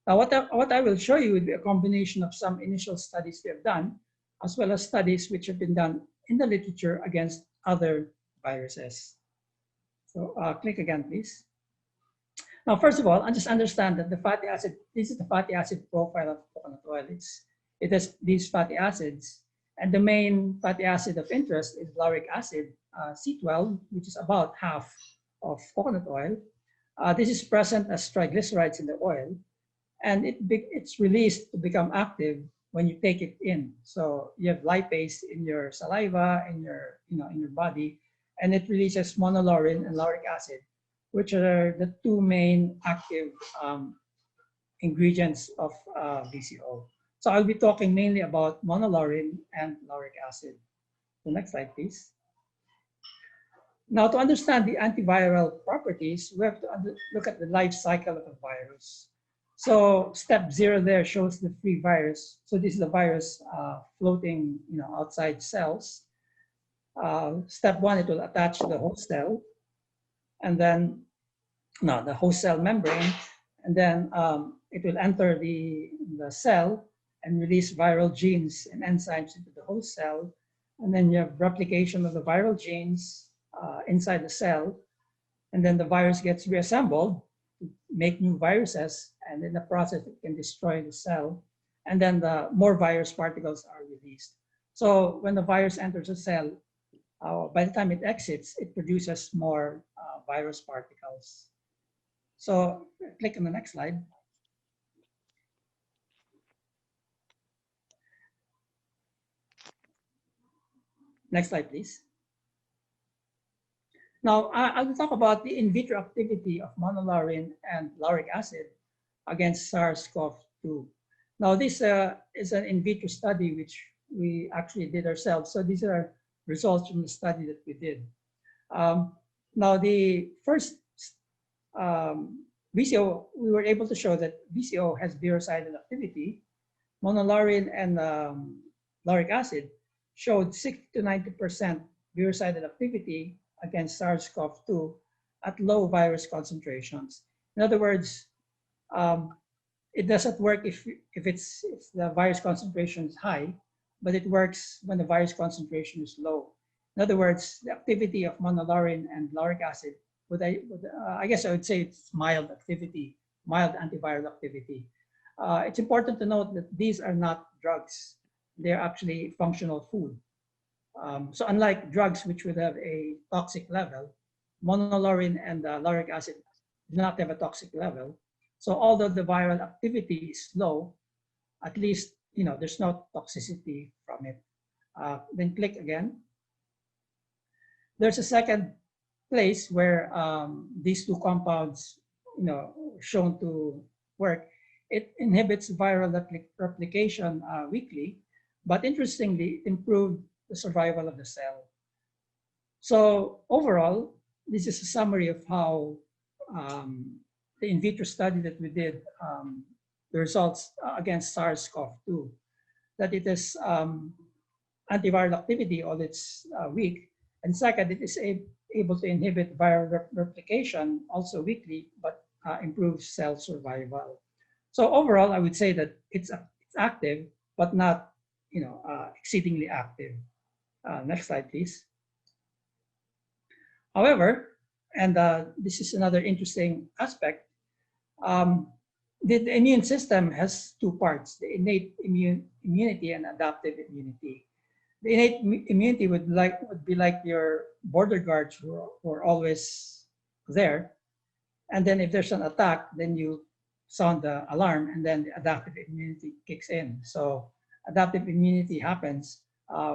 Now, what I will show you would be a combination of some initial studies we have done, as well as studies which have been done in the literature against other viruses. So click again, please. Now, first of all, just understand that the fatty acid, this is the fatty acid profile of coconut oil. It has these fatty acids, and the main fatty acid of interest is lauric acid, C12, which is about half of coconut oil. This is present as triglycerides in the oil, and it's released to become active when you take it in. So you have lipase in your saliva, in your body, and it releases monolaurin and lauric acid, which are the two main active ingredients of VCO. So I'll be talking mainly about monolaurin and lauric acid. The next slide, please. Now, to understand the antiviral properties, we have to look at the life cycle of a virus. So step 0 there shows the free virus. So this is the virus floating, outside cells. Step 1, it will attach to the host cell, and then the host cell membrane, and then it will enter the cell and release viral genes and enzymes into the host cell, and then you have replication of the viral genes inside the cell, and then the virus gets reassembled to make new viruses, and in the process it can destroy the cell, and then the more virus particles are released. So when the virus enters the cell, by the time it exits, it produces more virus particles. So click on the next slide. Next slide, please. Now, I will talk about the in vitro activity of monolaurin and lauric acid against SARS-CoV-2. Now, this is an in vitro study which we actually did ourselves. So these are results from the study that we did. Now, the first VCO, we were able to show that VCO has virucidal activity. Monolaurin and lauric acid showed 60 to 90% virucidal activity against SARS-CoV-2 at low virus concentrations. In other words, it doesn't work if the virus concentration is high, but it works when the virus concentration is low. In other words, the activity of monolaurin and lauric acid, I guess I would say it's mild activity, mild antiviral activity. It's important to note that these are not drugs. They're actually functional food. So unlike drugs which would have a toxic level, monolaurin and lauric acid do not have a toxic level. So although the viral activity is low, at least there's no toxicity from it. Then click again. There's a second place where these two compounds, shown to work. It inhibits viral replication weakly, but interestingly, it improved the survival of the cell. So overall, this is a summary of how the in vitro study that we did, the results against SARS-CoV-2, that it is antiviral activity, although it's weak, and second, it is able to inhibit viral replication also weakly, but improves cell survival. So overall, I would say that it's active, but not exceedingly active. Next slide, please. However, and this is another interesting aspect, the immune system has two parts: the innate immunity and adaptive immunity. The innate immunity would be like your border guards who are always there, and then if there's an attack, then you sound the alarm, and then the adaptive immunity kicks in. So adaptive immunity happens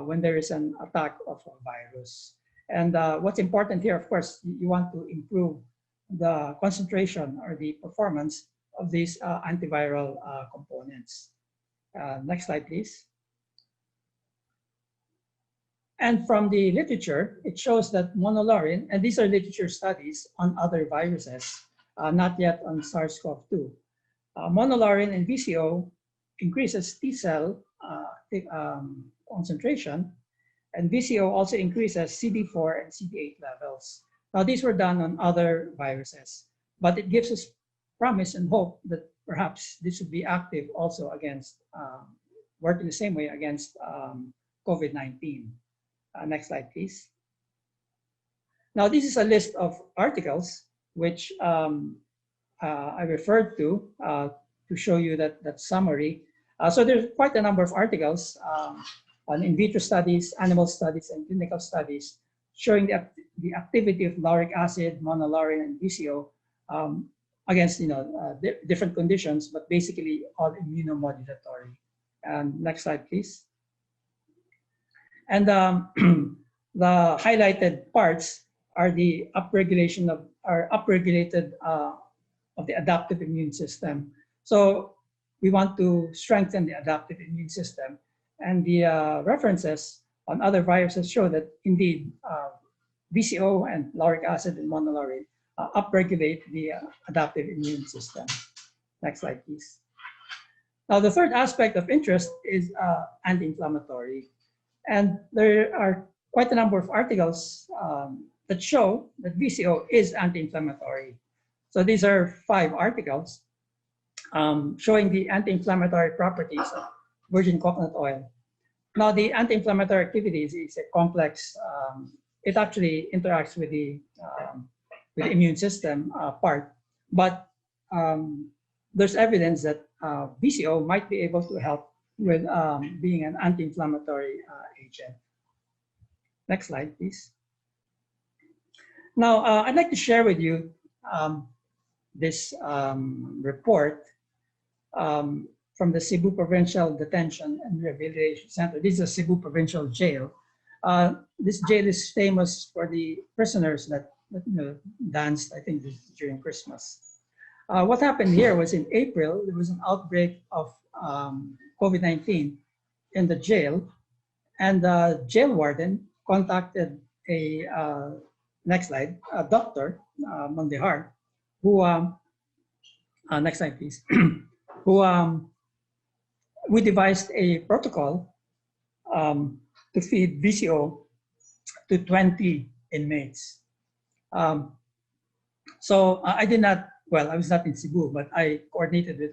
when there is an attack of a virus. And what's important here, of course, you want to improve the concentration or the performance of these antiviral components. Next slide, please. And from the literature, it shows that monolaurin, and these are literature studies on other viruses, not yet on SARS-CoV-2. Monolaurin and VCO increases T cell concentration, and VCO also increases CD4 and CD8 levels. Now, these were done on other viruses, but it gives us promise and hope that perhaps this would be active also against, work in the same way against COVID-19. Next slide, please. Now, this is a list of articles which I referred to show you that summary. So there's quite a number of articles on in vitro studies, animal studies, and clinical studies showing the activity of lauric acid, monolaurin, and VCO against different conditions, but basically all immunomodulatory. Next slide, please. And the highlighted parts are the upregulated of the adaptive immune system. So we want to strengthen the adaptive immune system, and the references on other viruses show that indeed VCO and lauric acid and monolaurin upregulate the adaptive immune system. Next slide, please. Now, the third aspect of interest is anti-inflammatory. And there are quite a number of articles that show that VCO is anti-inflammatory. So these are 5 articles showing the anti-inflammatory properties of virgin coconut oil. Now, the anti-inflammatory activity is a complex, it actually interacts with the immune system part, but there's evidence that VCO might be able to help with being an anti-inflammatory agent. Next slide, please. Now, I'd like to share with you this report from the Cebu Provincial Detention and Rehabilitation Center. This is a Cebu Provincial Jail. This jail is famous for the prisoners that danced, I think, during Christmas. What happened here was in April, there was an outbreak of COVID-19 in the jail, and the jail warden contacted a, next slide, a doctor, Mondehar, who, next slide please, who we devised a protocol to feed VCO to 20 inmates. So I did not, well, I was not in Cebu, but I coordinated with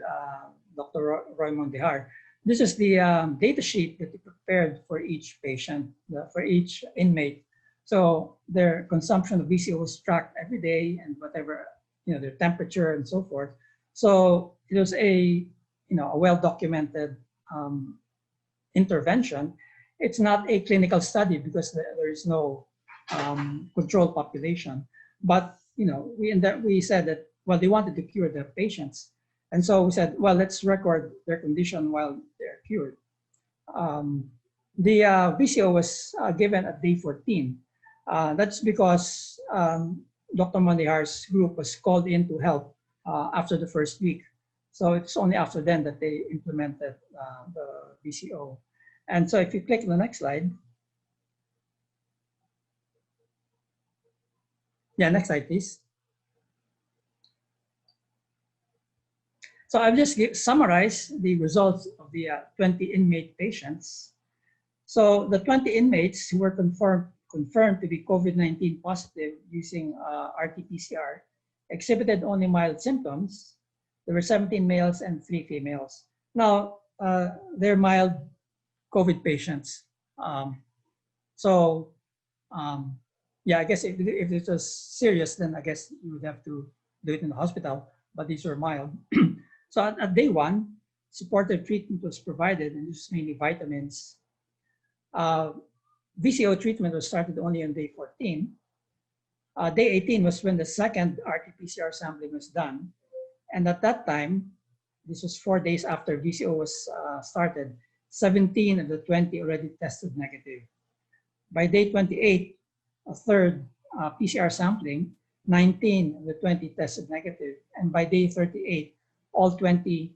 Dr. Roy Mondehar. This is the data sheet that we prepared for each patient, for each inmate. So their consumption of VCO was tracked every day, and whatever, their temperature and so forth. So it was a well-documented intervention. It's not a clinical study because there is no control population. But we said that, well, they wanted to cure their patients. And so we said, well, let's record their condition while they're cured. The VCO was given at day 14. That's because Dr. Mondehar's group was called in to help after the first week. So it's only after then that they implemented the VCO. And so if you click on the next slide. Yeah, next slide, please. So I'll just summarize the results of the 20 inmate patients. So the 20 inmates who were confirmed to be COVID-19 positive using RT-PCR exhibited only mild symptoms. There were 17 males and 3 females. Now, they're mild COVID patients. Yeah, I guess if it was serious, then I guess you would have to do it in the hospital, but these were mild. So at day 1, supportive treatment was provided, and this is mainly vitamins. VCO treatment was started only on day 14. Day 18 was when the second RT-PCR sampling was done. And at that time, this was 4 days after VCO was started, 17 of the 20 already tested negative. By day 28, a third PCR sampling, 19 of the 20 tested negative. And by day 38, all 20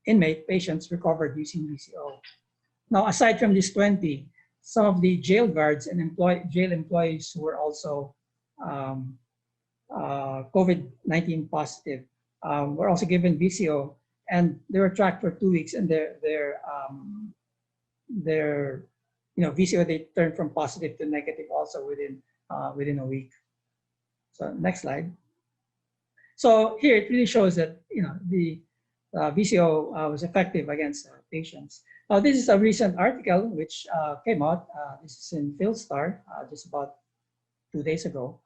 inmate patients recovered using VCO. Now, aside from these 20, some of the jail guards and jail employees who were also COVID-19 positive were also given VCO, and they were tracked for 2 weeks, and their VCO, they turned from positive to negative also within a week. So next slide. So here it really shows that the VCO was effective against patients. Now this is a recent article which came out. This is in PhilStar just about 2 days ago,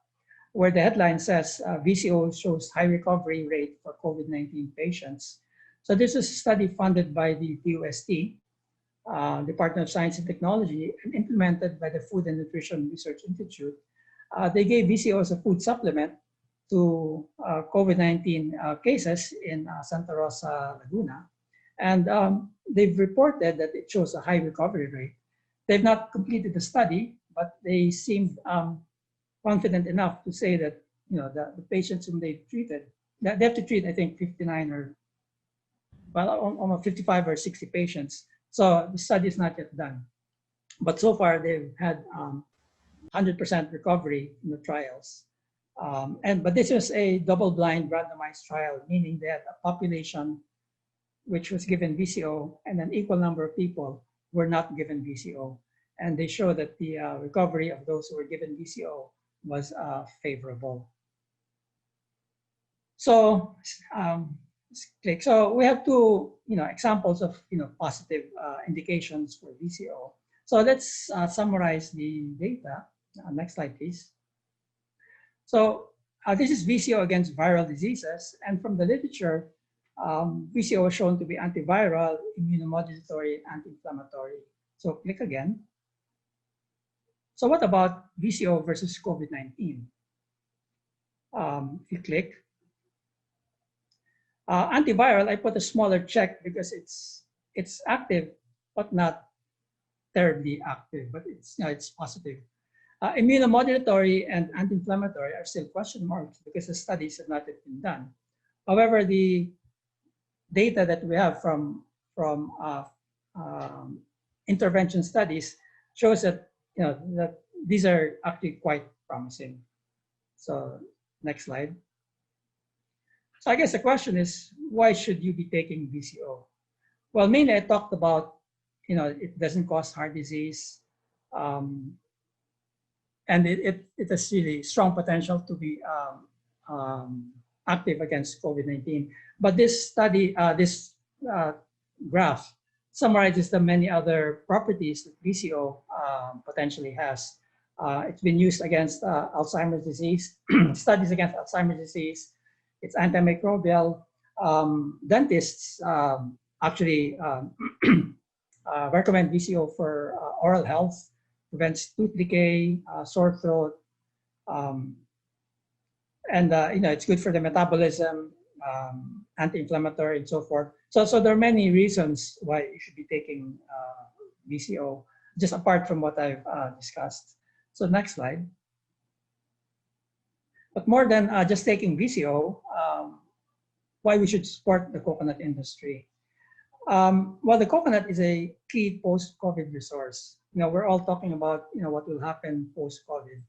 where the headline says VCO shows high recovery rate for COVID-19 patients. So this is a study funded by the DOST, Department of Science and Technology, and implemented by the Food and Nutrition Research Institute. They gave VCO as a food supplement to COVID-19 cases in Santa Rosa, Laguna. And they've reported that it shows a high recovery rate. They've not completed the study, but they seem confident enough to say that the patients whom they treated, they have to treat, I think, 59 or, well, almost 55 or 60 patients. So the study is not yet done. But so far, they've had 100% recovery in the trials. But this was a double-blind randomized trial, meaning that a population which was given VCO and an equal number of people were not given VCO. And they show that the recovery of those who were given VCO was favorable. So, click. So we have 2, examples of, positive indications for VCO. So let's summarize the data. Next slide, please. So this is VCO against viral diseases, and from the literature, VCO was shown to be antiviral, immunomodulatory, anti-inflammatory. So click again. So what about VCO versus COVID-19? If you click, antiviral, I put a smaller check because it's active, but not terribly active, but it's positive. Immunomodulatory and anti-inflammatory are still question marks because the studies have not yet been done. However, the data that we have from intervention studies shows that that these are actually quite promising. So next slide. So I guess the question is, why should you be taking VCO? Well, mainly I talked about it doesn't cause heart disease, and it has really strong potential to be active against COVID-19. But this study, this graph summarizes the many other properties that VCO potentially has. It's been used against Alzheimer's disease, studies against Alzheimer's disease. It's antimicrobial. Dentists actually recommend VCO for oral health, prevents tooth decay, sore throat, and it's good for the metabolism, anti-inflammatory, and so forth. So there are many reasons why you should be taking VCO, just apart from what I've discussed. So next slide. But more than just taking VCO, why we should support the coconut industry. Well, the coconut is a key post-COVID resource. We're all talking about what will happen post-COVID,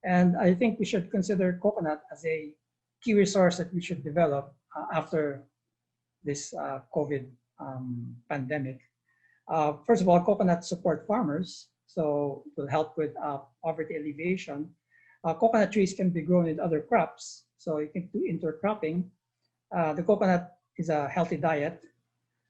and I think we should consider coconut as a key resource that we should develop after this COVID pandemic. First of all, coconut support farmers, so it will help with poverty alleviation. Coconut trees can be grown with other crops, so you can do intercropping. the coconut is a healthy diet.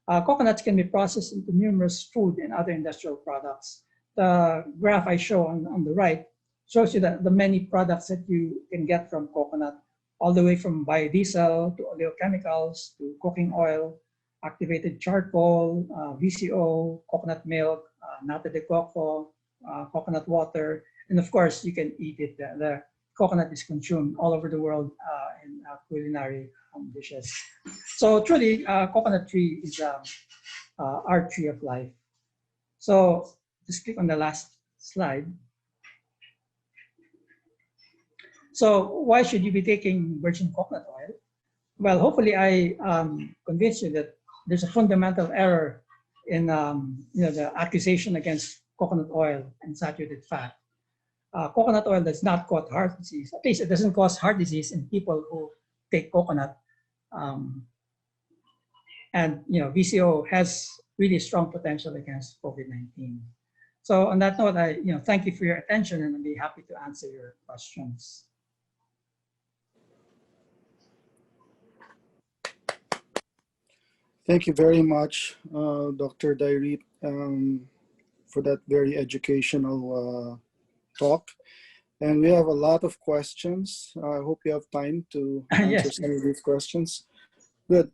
Coconuts can be processed into numerous food and other industrial products. The graph I show on the right shows you that the many products that you can get from coconut, all the way from biodiesel to oleochemicals to cooking oil, activated charcoal, VCO, coconut milk, nata de coco, coconut water, and of course you can eat it. The coconut is consumed all over the world in culinary dishes. So truly, coconut tree is our tree of life. So just click on the last slide. So why should you be taking virgin coconut oil? Well, hopefully I convinced you that there's a fundamental error in the accusation against coconut oil and saturated fat. Coconut oil does not cause heart disease. At least it doesn't cause heart disease in people who take coconut. And VCO has really strong potential against COVID-19. So on that note, I thank you for your attention, and I'll be happy to answer your questions. Thank you very much, Dr. Dayrit, for that very educational talk. And we have a lot of questions. I hope you have time to answer Yes. some of these questions. Good.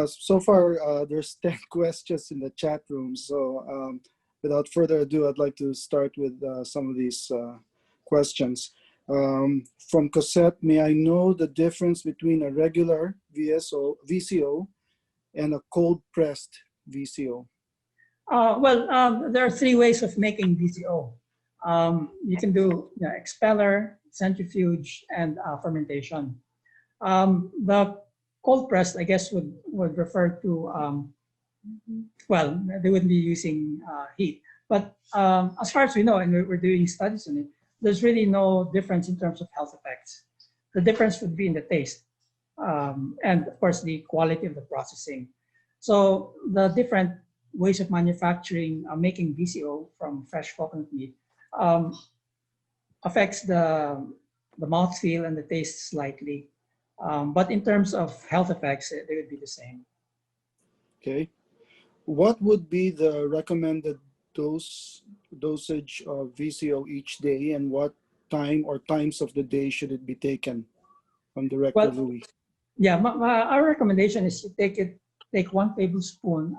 So far, there's 10 questions in the chat room. So without further ado, I'd like to start with some of these questions. From Cosette, may I know the difference between a regular VCO and a cold-pressed VCO? There are three ways of making VCO. You can do expeller, centrifuge, and fermentation. The cold pressed, I guess, would refer to, well, they wouldn't be using heat. But as far as we know, and we're doing studies on it, there's really no difference in terms of health effects. The difference would be in the taste and, of course, the quality of the processing. So the different ways of manufacturing, making VCO from fresh coconut meat affects the mouthfeel and the taste slightly. But in terms of health effects, they would be the same. Okay. What would be the recommended dosage of VCO each day, and what time or times of the day should it be taken from Director Louis? Yeah, our recommendation is to take 1 tablespoon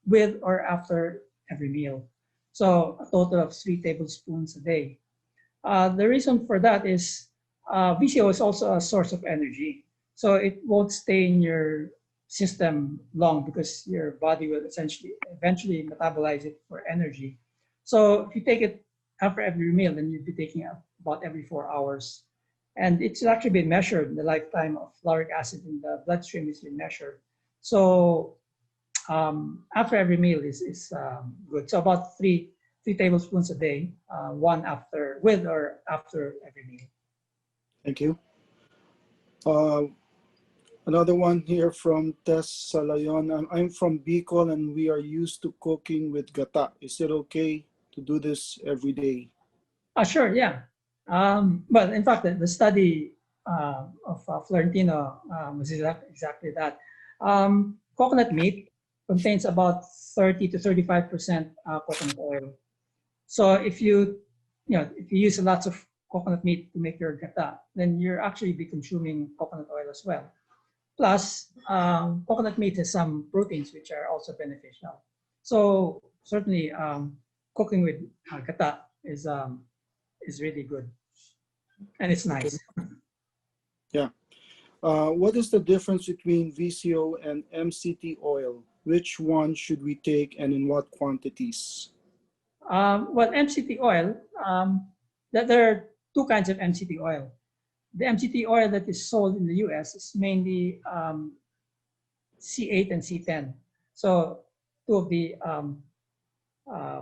with or after every meal. So a total of 3 tablespoons a day. The reason for that is VCO is also a source of energy. So it won't stay in your system long because your body will eventually metabolize it for energy. So if you take it after every meal, then you'd be taking it about every 4 hours. And it's actually been measured. The lifetime of lauric acid in the bloodstream has been measured. So after every meal is good. So about 3 tablespoons a day, one with or after every meal. Thank you. Another one here from Tess Salayon. I'm from Bicol and we are used to cooking with gata. Is it okay to do this every day? Sure, yeah. But in fact, the study of Florentino was exactly that. Coconut meat contains about 30 to 35% coconut oil. So if you use lots of coconut meat to make your gata, then you're actually be consuming coconut oil as well. Plus, coconut meat has some proteins which are also beneficial. So certainly, cooking with gata is really good, and it's nice. Yeah. What is the difference between VCO and MCT oil? Which one should we take and in what quantities? Well, MCT oil, there are 2 kinds of MCT oil. The MCT oil that is sold in the US is mainly C8 and C10. So 2 of the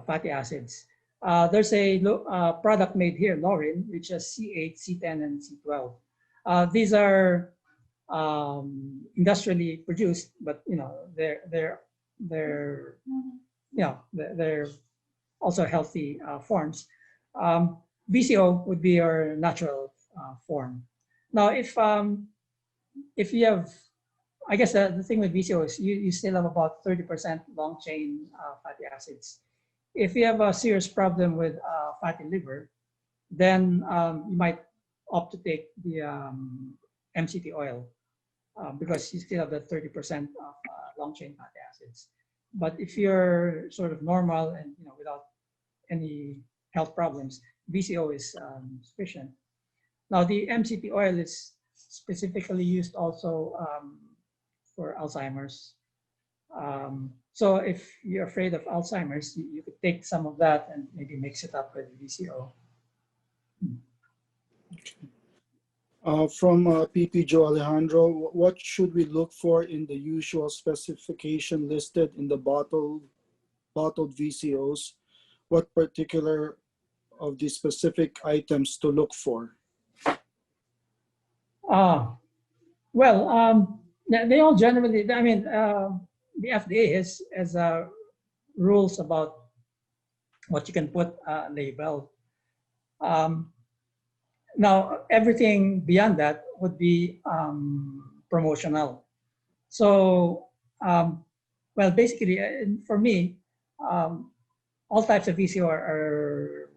fatty acids. There's a product made here, Laurin, which has C8, C10, and C12. These are industrially produced, but they're also healthy forms. VCO would be your natural form. Now, if you have I guess the thing with VCO is you still have about 30% long chain fatty acids. If you have a serious problem with fatty liver, then you might opt to take the MCT oil because you still have the 30% of long chain fatty acids. But if you're sort of normal and without any health problems, VCO is sufficient. Now the MCT oil is specifically used also for Alzheimer's. So if you're afraid of Alzheimer's, you could take some of that and maybe mix it up with VCO. From PP Joe Alejandro, what should we look for in the usual specification listed in the bottled VCOs? What particular of the specific items to look for? Well, they all generally, I mean, the FDA has rules about what you can put label. Now, everything beyond that would be promotional. So, well, basically, for me, all types of VCO are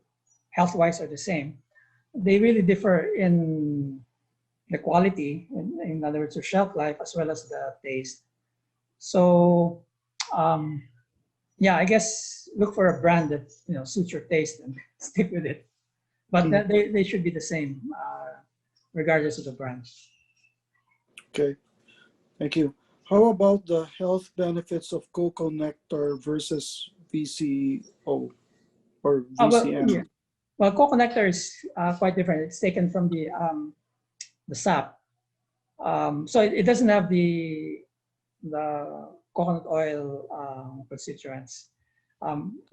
health-wise are the same. They really differ in the quality, in other words, the shelf life, as well as the taste. So, yeah, I guess look for a brand that suits your taste and stick with it. But they should be the same, regardless of the brand. Okay, thank you. How about the health benefits of cocoa nectar versus VCO or VCM? Yeah. Well, cocoa nectar is quite different. It's taken from the sap, so it doesn't have the coconut oil constituents.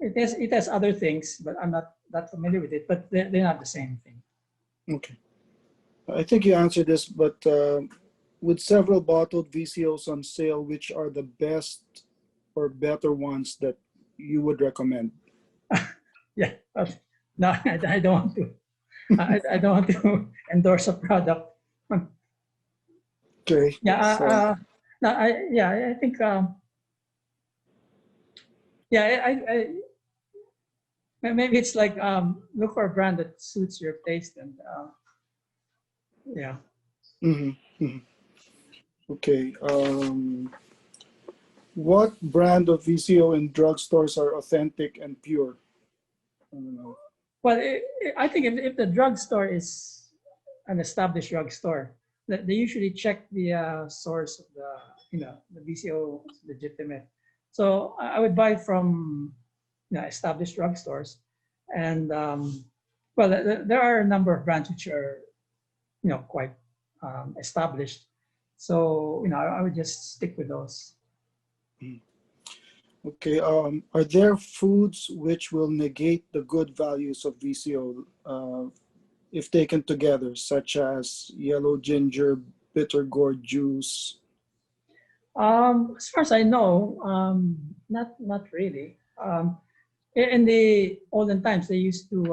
It has other things, but I'm not that familiar with it. But they're not the same thing. Okay, I think you answered this, but with several bottled VCOs on sale, which are the best or better ones that you would recommend? Yeah, no, I don't want to. I don't want to endorse a product. Okay. Yeah. No, I think. Yeah, maybe it's like look for a brand that suits your taste and yeah. Okay. What brand of VCO in drugstores are authentic and pure? I don't know. Well, I think if the drugstore is an established drugstore, they usually check the source of the VCO is legitimate. So I would buy from established drugstores, and well, there are a number of brands which are quite established. So I would just stick with those. Okay. Are there foods which will negate the good values of VCO if taken together, such as yellow ginger, bitter gourd juice? As far as I know, not really. In the olden times, they used to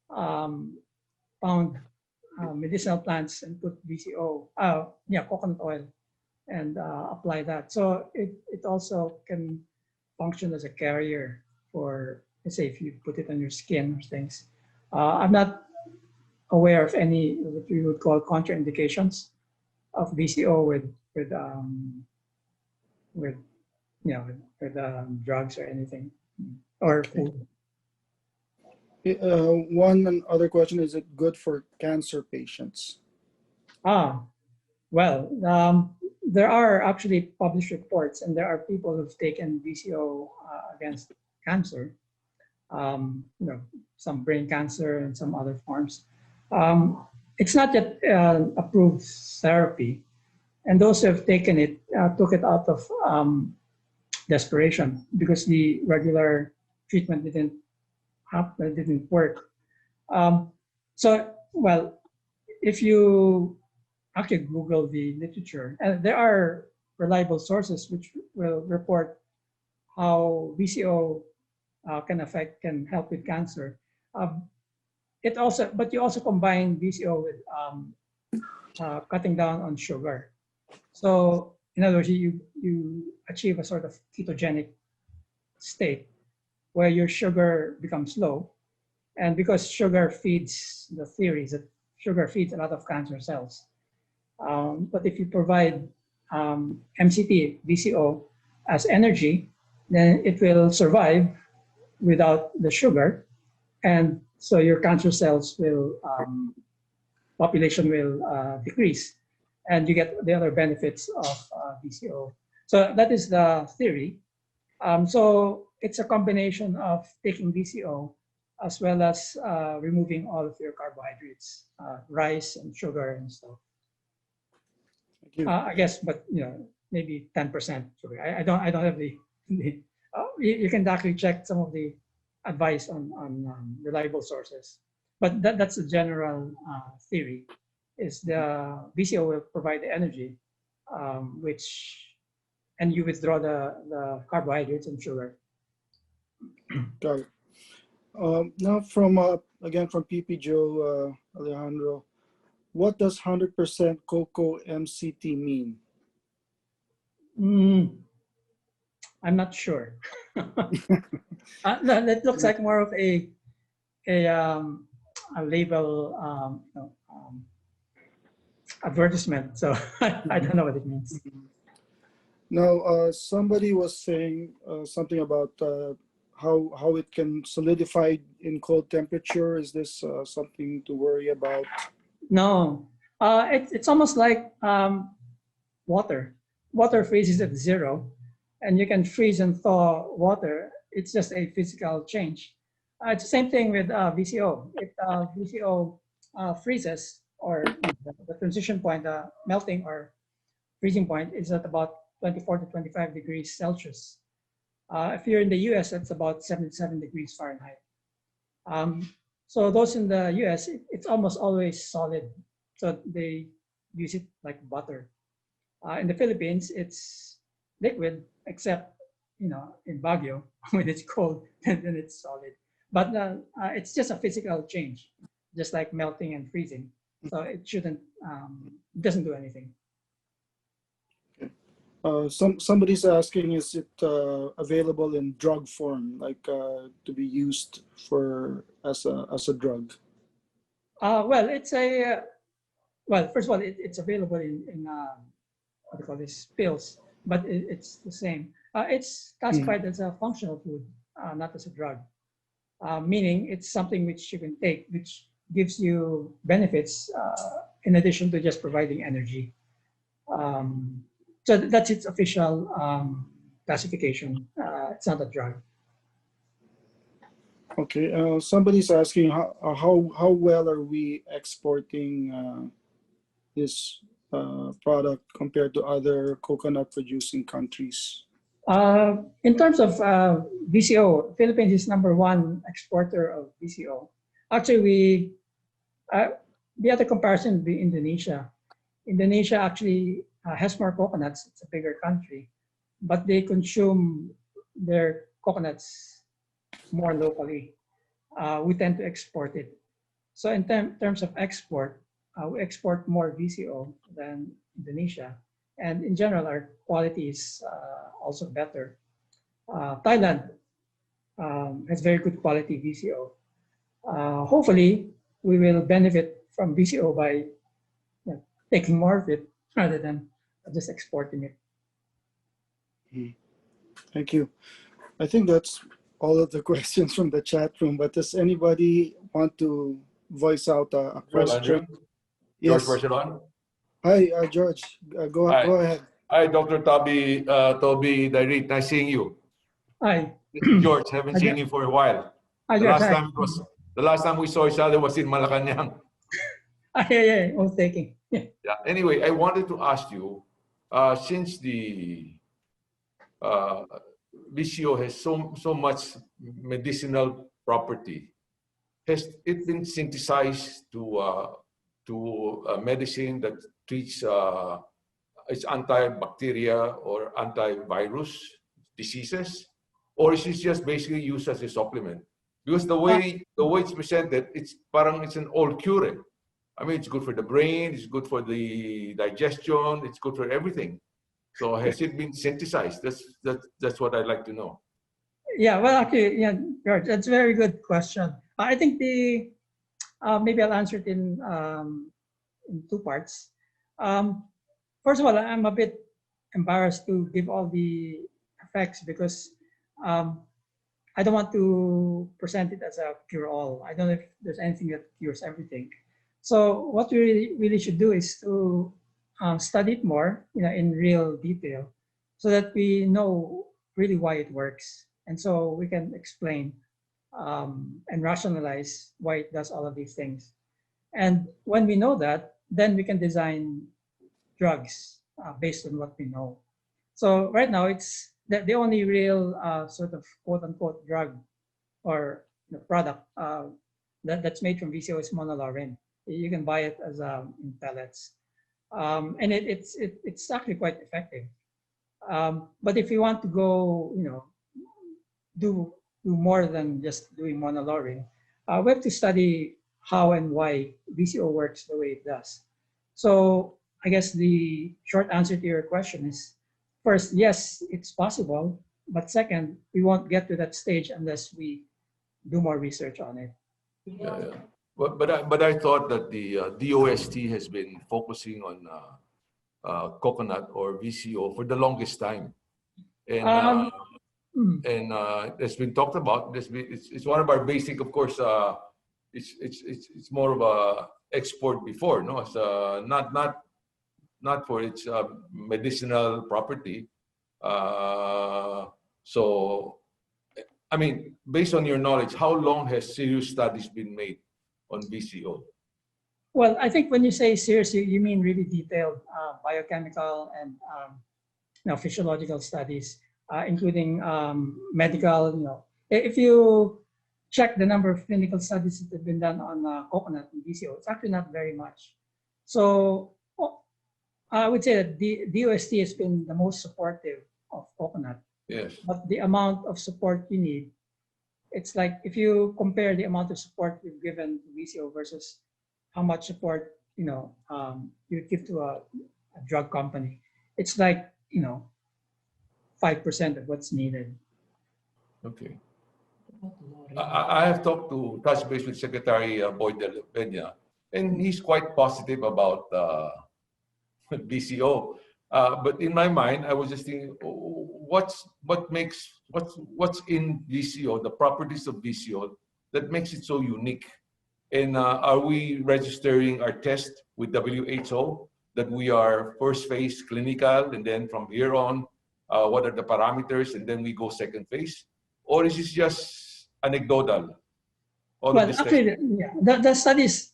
pound medicinal plants and put VCO, coconut oil, and apply that. So it also can function as a carrier for, let's say, if you put it on your skin or things. I'm not aware of any what we would call contraindications of VCO with drugs or anything or food. One other question: is it good for cancer patients? Well, there are actually published reports, and there are people who've taken VCO against cancer. Some brain cancer and some other forms. It's not yet approved therapy, and those who have taken it took it out of desperation because the regular treatment didn't work. So, well, if you actually Google the literature, and there are reliable sources which will report how VCO can help with cancer. But you also combine VCO with cutting down on sugar. So in other words, you achieve a sort of ketogenic state where your sugar becomes low. And because sugar feeds, the theory is that sugar feeds a lot of cancer cells. But if you provide MCT, VCO as energy, then it will survive without the sugar. And so your cancer cells will, population will decrease, and you get the other benefits of VCO. So that is the theory. So it's a combination of taking VCO as well as removing all of your carbohydrates, rice and sugar and stuff. Thank you. I guess, but maybe 10% sugar. I don't have the you can actually check some of the advice on reliable sources. But that's the general theory, is the VCO will provide the energy, and you withdraw the carbohydrates and sugar. Got it. Now again from PP Joe Alejandro, what does 100% cocoa MCT mean? I'm not sure. That looks like more of a label advertisement. So I don't know what it means. Now, somebody was saying something about how it can solidify in cold temperature. Is this something to worry about? No, it's almost like water. Water freezes at 0, and you can freeze and thaw water. It's just a physical change. It's the same thing with VCO. If VCO freezes, or the transition point, the melting or freezing point is at about 24 to 25 degrees Celsius. If you're in the US, that's about 77 degrees Fahrenheit. So those in the US, it's almost always solid. So they use it like butter. In the Philippines, it's liquid, except in Baguio, when it's cold, then it's solid. But it's just a physical change, just like melting and freezing. So it shouldn't, it doesn't do anything. Somebody's asking, is it available in drug form, like to be used as a drug? Well, it's a first of all, it's available in what do you call this, pills, but it's the same. It's classified as a functional food, not as a drug, meaning it's something which you can take, which gives you benefits in addition to just providing energy. So that's its official classification. It's not a drug. Okay. Somebody's asking how well are we exporting this product compared to other coconut producing countries? In terms of VCO, Philippines is #1 exporter of VCO. Actually, the other comparison would be Indonesia. Indonesia actually has more coconuts. It's a bigger country, but they consume their coconuts more locally. We tend to export it. So in terms of export, we export more VCO than Indonesia. And in general, our quality is also better. Thailand has very good quality VCO. Hopefully, we will benefit from VCO by taking more of it rather than just exporting it. Thank you. I think that's all of the questions from the chat room, but does anybody want to voice out a question? George Yes. Barcelon. Hi, George. Go ahead. Hi, Dr. Toby Dayrit. Nice seeing you. Hi. This is George. Haven't seen you for a while. Hi, The George. last time we saw each other was in Malacanang. Yeah. I was taking. Yeah. Anyway, I wanted to ask you, since the VCO has so much medicinal property, has it been synthesized to a medicine that treats its antibacteria or antivirus diseases, or is it just basically used as a supplement? Because the way it's presented, it's an old cure. I mean, it's good for the brain, it's good for the digestion, it's good for everything. So has it been synthesized? That's what I'd like to know. Yeah, well, actually, yeah, George, that's a very good question. I think maybe I'll answer it in two parts. First of all, I'm a bit embarrassed to give all the effects because I don't want to present it as a cure-all. I don't know if there's anything that cures everything. So what we really should do is to study it more, in real detail, so that we know really why it works, and so we can explain and rationalize why it does all of these things. And when we know that, then we can design drugs based on what we know. So right now, it's the only real sort of quote unquote drug or the product that's made from VCO is monolaurin. You can buy it as in pellets, and it's actually quite effective. But if you want to go, do more than just doing monolaurin, we have to study how and why VCO works the way it does. So I guess the short answer to your question is, first, yes, it's possible. But second, we won't get to that stage unless we do more research on it. Yeah. But I thought that the DOST has been focusing on coconut or VCO for the longest time, and it's been talked about. It's one of our basic, of course. It's more of a export before, no? It's not for its medicinal property. So, I mean, based on your knowledge, how long has serious studies been made on VCO? Well, I think when you say serious, you mean really detailed biochemical and physiological studies, including medical. If you check the number of clinical studies that have been done on coconut and VCO, it's actually not very much. So I would say that the DOST has been the most supportive of coconut. Yes. But the amount of support you need, it's like if you compare the amount of support you've given to VCO versus how much support you give to a drug company, it's like 5% of what's needed. Okay. I have talked to touch base with Secretary Boyd de la Peña, and he's quite positive about VCO. But in my mind, I was just thinking, what's in VCO, the properties of VCO that makes it so unique? And are we registering our test with WHO that we are first phase clinical, and then from here on, what are the parameters, and then we go second phase? Or is this just anecdotal? Well, actually, yeah, the studies,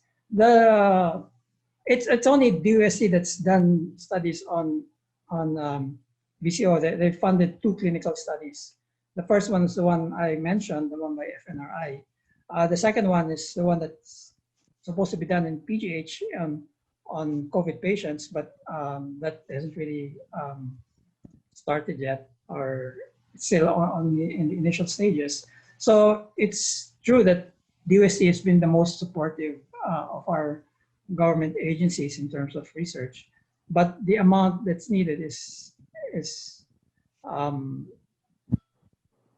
it's only DOST that's done studies on VCO. They funded 2 clinical studies. The first one is the one I mentioned, the one by FNRI. The second one is the one that's supposed to be done in PGH on COVID patients, but that hasn't really started yet, or it's still in the initial stages. So it's true that DOST has been the most supportive of our government agencies in terms of research, but the amount that's needed is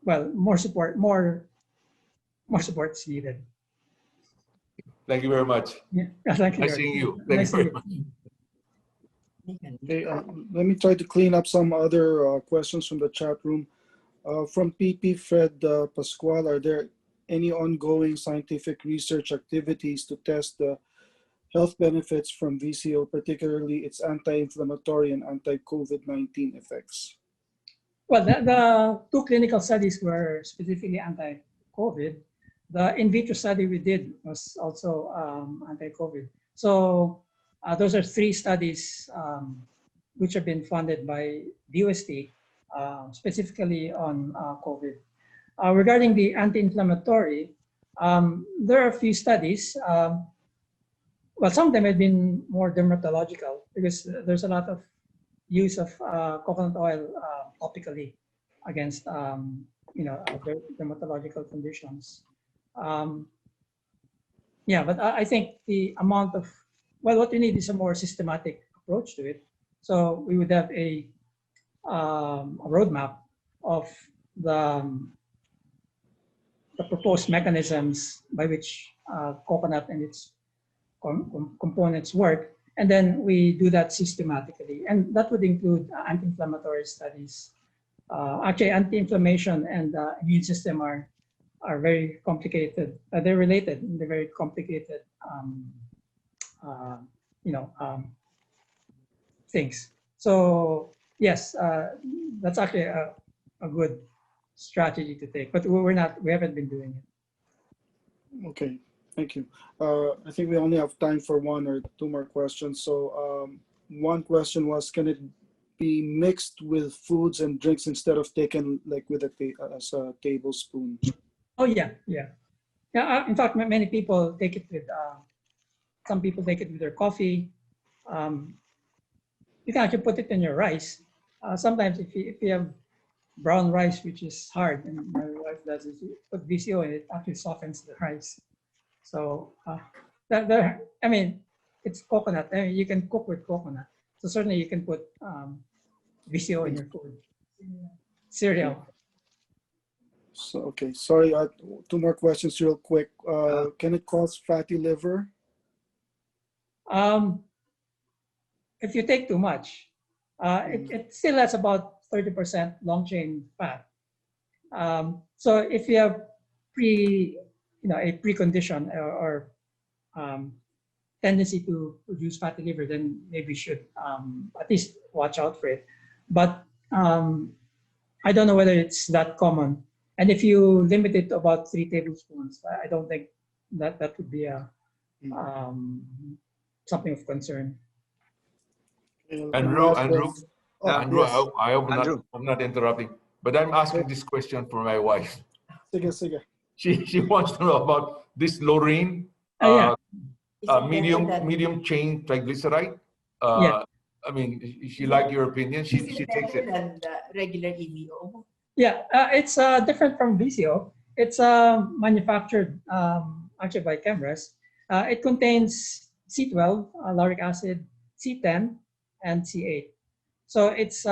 more support is needed. Thank you very much. Yeah, thank you. Nice seeing you. Thank you very much. Okay, let me try to clean up some other questions from the chat room. From PP Fred Pascual, are there any ongoing scientific research activities to test the health benefits from VCO, particularly its anti-inflammatory and anti-COVID-19 effects? Well, the 2 clinical studies were specifically anti-COVID. The in vitro study we did was also anti-COVID. So those are 3 studies which have been funded by DOST, specifically on COVID. Regarding the anti-inflammatory, there are a few studies. Well, some of them have been more dermatological because there's a lot of use of coconut oil topically against dermatological conditions. Yeah, but I think the amount of well, what we need is a more systematic approach to it. So we would have a roadmap of the proposed mechanisms by which coconut and its components work, and then we do that systematically. And that would include anti-inflammatory studies. Actually, anti-inflammation and immune system are very complicated. They're related. They're very complicated, things. So yes, that's actually a good strategy to take. But we haven't been doing it. Okay, thank you. I think we only have time for one or two more questions. So one question was, can it be mixed with foods and drinks instead of taken like with as a tablespoon? Oh yeah. In fact, many people take it with. Some people take it with their coffee. You can actually put it in your rice. Sometimes if you have brown rice, which is hard, and my wife does is you put VCO in it, actually softens the rice. So it's coconut. I mean, you can cook with coconut. So certainly you can put VCO in your food. Cereal. So, okay, sorry, two more questions real quick. Can it cause fatty liver? If you take too much, it still has about 30% long chain fat. So if you have a precondition or tendency to produce fatty liver, then maybe you should at least watch out for it. But I don't know whether it's that common. And if you limit it to about 3 tablespoons, I don't think that would be something of concern. Andrew, yes. I hope I'm not interrupting, but I'm asking this question for my wife. Sige. She wants to know about this Lorraine medium chain triglyceride. Yeah. I mean, she like your opinion. She takes it. Than the regular EVO. Yeah, it's different from VCO. It's manufactured actually by Chemrest. It contains C12, lauric acid, C10, and C8. So it's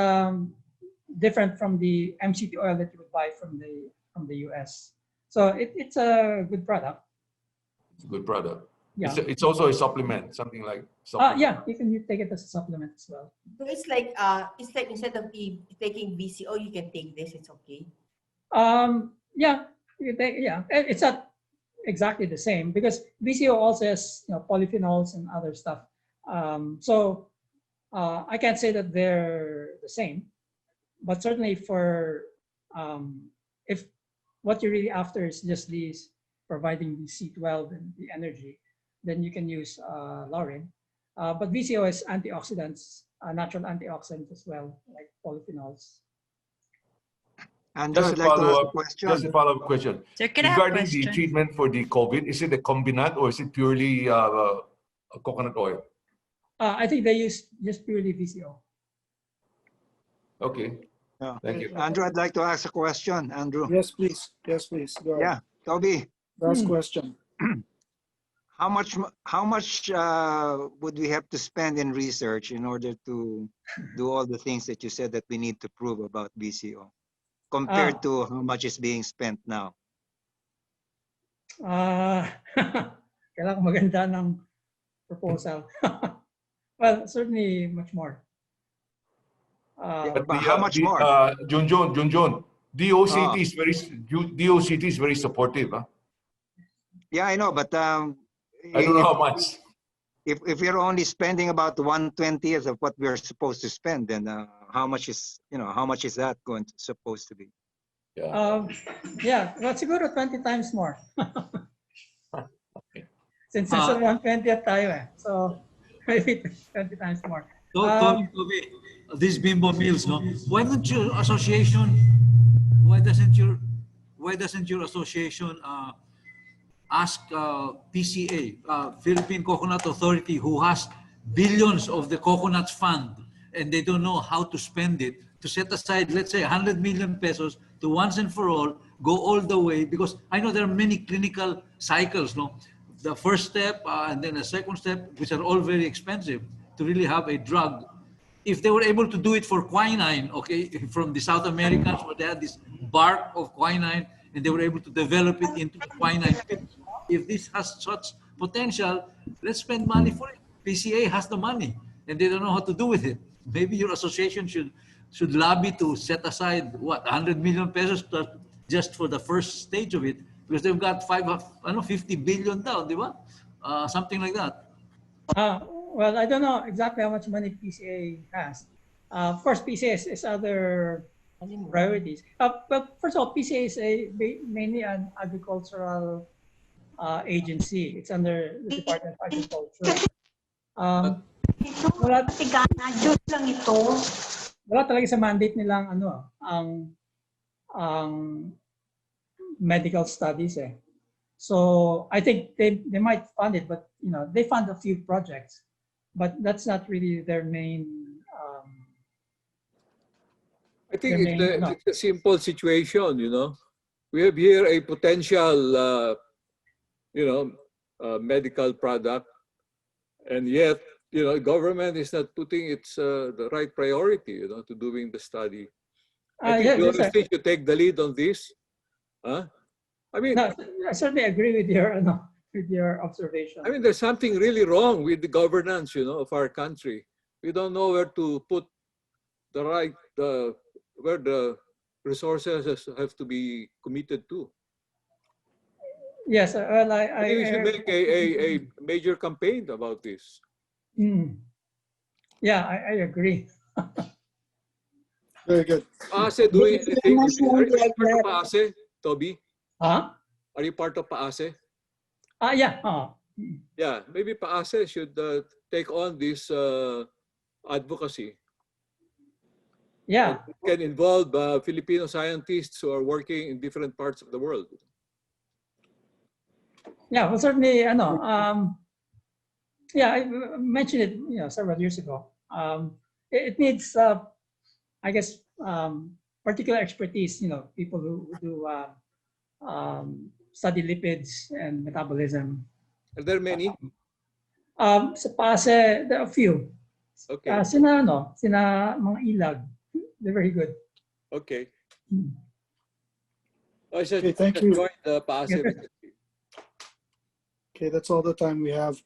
different from the MCT oil that you would buy from the US. So it's a good product. It's a good product. Yeah. It's also a supplement, something like supplement. Yeah, you can take it as a supplement as well. So it's like instead of taking VCO, you can take this. It's okay. Yeah, it's not exactly the same because VCO also has polyphenols and other stuff. So I can't say that they're the same, but certainly for if what you're really after is just these providing the C12 and the energy, then you can use laurin. But VCO is antioxidants, natural antioxidants as well, like polyphenols. And Just a follow-up question. Sir, can I have a Regarding the question? treatment for the COVID, is it a combinat or is it purely coconut oil? I think they use just purely VCO. Okay. Yeah. Thank you. Andrew, I'd like to ask a question. Andrew. Yes, please. Go ahead. Yeah, Toby. Last question. How much would we have to spend in research in order to do all the things that you said that we need to prove about VCO compared to how much is being spent now? Kailangan maganda ng proposal. Well, certainly much more. But how much more? Junjun, DOCT is very supportive. Huh? Yeah, I know, but I don't know how much. If you're only spending about 1/20th of what we're supposed to spend, then how much is that supposed to be? Yeah, well, siguro 20 times more. Since nasa 1/20th tayo so maybe 20 times more. Toby, these bimbo meals, no? Why doesn't your association ask PCA, Philippine Coconut Authority, who has billions of the coconut fund and they don't know how to spend it, to set aside, let's say, 100 million pesos to once and for all go all the way, because I know there are many clinical cycles, no? the first step and then a second step, which are all very expensive to really have a drug. If they were able to do it for quinine, okay, from the South Americans, where they had this bark of quinine, and they were able to develop it into the quinine pills. If this has such potential, let's spend money for it. PCA has the money, and they don't know how to do with it. Maybe your association should lobby to set aside, what, 100 million pesos just for the first stage of it, because they've got 50 billion down, di ba? Something like that. Well, I don't know exactly how much money PCA has. Of course, PCA is other priorities. But first of all, PCA is mainly an agricultural agency. It's under the Department of Agriculture. Wala talaga sa mandate nilang ang medical studies eh. So I think they might fund it, but they fund a few projects, but that's not really their main. I think it's a simple situation. We have here a potential, medical product, and yet, government is not putting its the right priority, to doing the study. I think you honestly should take the lead on this. Huh? I mean, no, I certainly agree with your observation. I mean, there's something really wrong with the governance, of our country. We don't know where to put where the resources have to be committed to. Yes, well, I think we should make a major campaign about this. Yeah, I agree. Very good. PAASE doing anything? Are you part of PAASE, Toby? Huh? Are you part of PAASE? Yeah. Yeah, maybe PAASE should take on this advocacy. Yeah. It can involve Filipino scientists who are working in different parts of the world. Yeah, well, certainly, yeah, I mentioned it, several years ago. It needs, I guess, particular expertise. People who do study lipids and metabolism. Are there many? Sa PASE, there are a few. Okay. Sina mga ilag. They're very good. Okay. I should thank you. join the PAASE. Okay, that's all the time we have.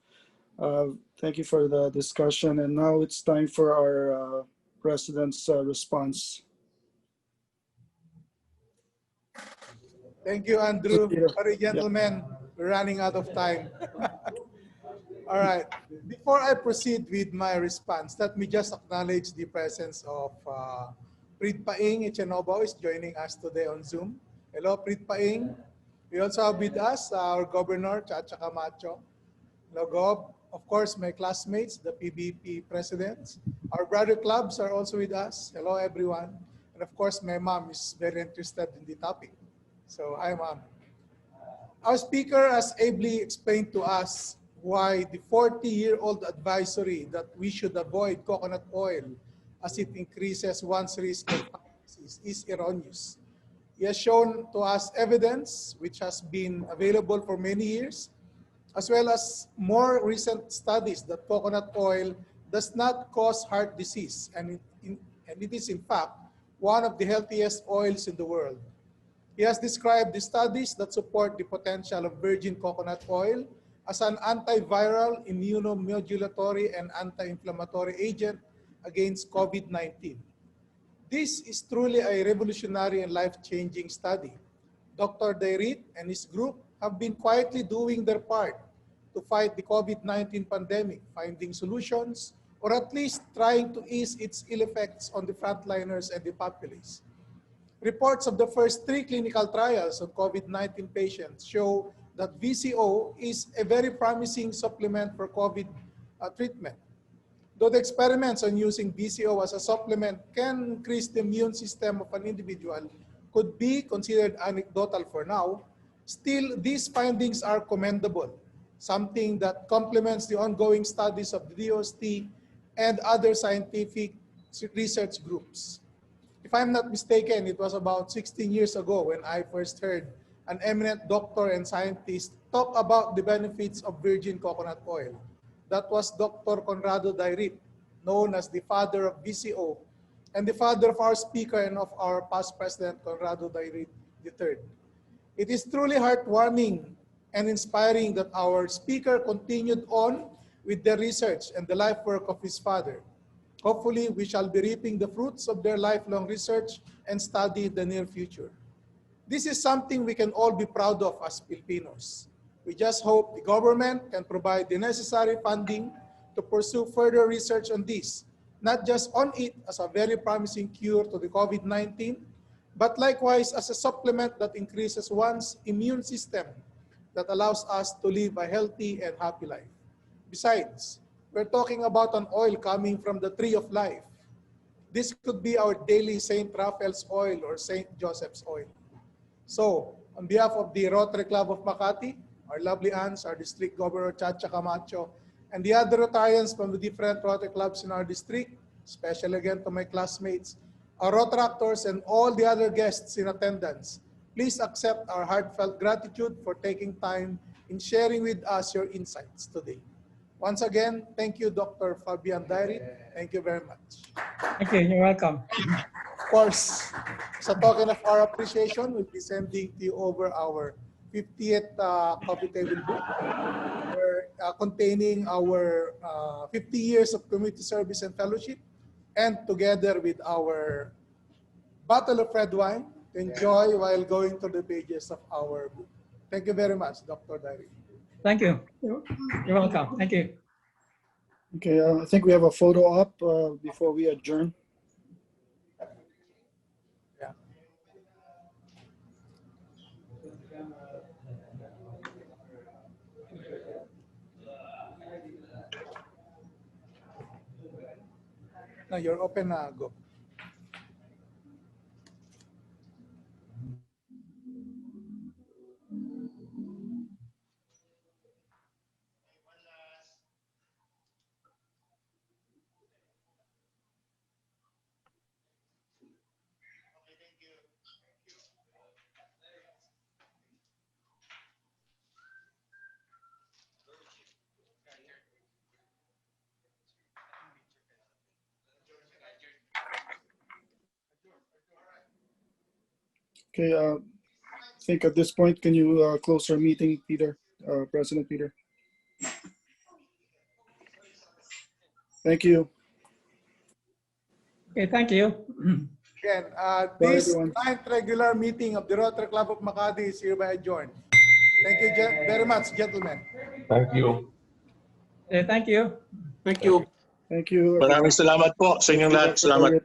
Thank you for the discussion. And now it's time for our President's response. Thank you, Andrew. Sorry, gentlemen, we're running out of time. All right. Before I proceed with my response, let me just acknowledge the presence of Prit Paing Echenobao is joining us today on Zoom. Hello, Prit Paing. We also have with us our Governor, Chacha Camacho. Hello, Gob. Of course, my classmates, the PBP presidents. Our brother clubs are also with us. Hello, everyone. And of course, my mom is very interested in the topic. So, hi, Mom. Our speaker has ably explained to us why the 40-year-old advisory that we should avoid coconut oil as it increases one's risk of heart disease is erroneous. He has shown to us evidence which has been available for many years, as well as more recent studies that coconut oil does not cause heart disease, and it is in fact one of the healthiest oils in the world. He has described the studies that support the potential of virgin coconut oil as an antiviral, immunomodulatory, and anti-inflammatory agent against COVID-19. This is truly a revolutionary and life-changing study. Dr. Dayrit and his group have been quietly doing their part to fight the COVID-19 pandemic, finding solutions, or at least trying to ease its ill effects on the frontliners and the populace. Reports of the first 3 clinical trials on COVID-19 patients show that VCO is a very promising supplement for COVID treatment. Though the experiments on using VCO as a supplement can increase the immune system of an individual could be considered anecdotal for now, still these findings are commendable, something that complements the ongoing studies of the DOST and other scientific research groups. If I'm not mistaken, it was about 16 years ago when I first heard an eminent doctor and scientist, talk about the benefits of virgin coconut oil. That was Dr. Conrado Dayrit, known as the father of VCO, and the father of our speaker and of our past president, Conrado Dayrit III. It is truly heartwarming and inspiring that our speaker continued on with the research and the life work of his father. Hopefully, we shall be reaping the fruits of their lifelong research and study in the near future. This is something we can all be proud of as Filipinos. We just hope the government can provide the necessary funding to pursue further research on this, not just on it as a very promising cure to the COVID-19, but likewise as a supplement that increases one's immune system that allows us to live a healthy and happy life. Besides, we're talking about an oil coming from the tree of life. This could be our daily St. Raphael's oil or St. Joseph's oil. So, on behalf of the Rotary Club of Makati, our lovely aunts, our district governor, Chacha Camacho, and the other Rotarians from the different Rotary clubs in our district, especially again to my classmates, our Rotaractors, and all the other guests in attendance, please accept our heartfelt gratitude for taking time in sharing with us your insights today. Once again, thank you, Dr. Fabian Dayrit. Thank you very much. Thank you. You're welcome. Of course, as a token of our appreciation, we'll be sending to you over our 50th coffee table book, containing our 50 years of community service and fellowship, and together with our bottle of red wine to enjoy while going through the pages of our book. Thank you very much, Dr. Dayrit. Thank you. You're welcome. Thank you. Okay, I think we have a photo up before we adjourn. Yeah. No, you're open na, go. Okay, I think at this point, can you close our meeting, Peter, President Peter? Thank you. Okay, thank you. Again, Bye, this everyone. 9th regular meeting of the Rotary Club of Makati is hereby adjourned. Thank you very much, gentlemen. Thank you. Okay, thank you. Thank you. Thank you. Maraming salamat po sa inyong lahat. Salamat.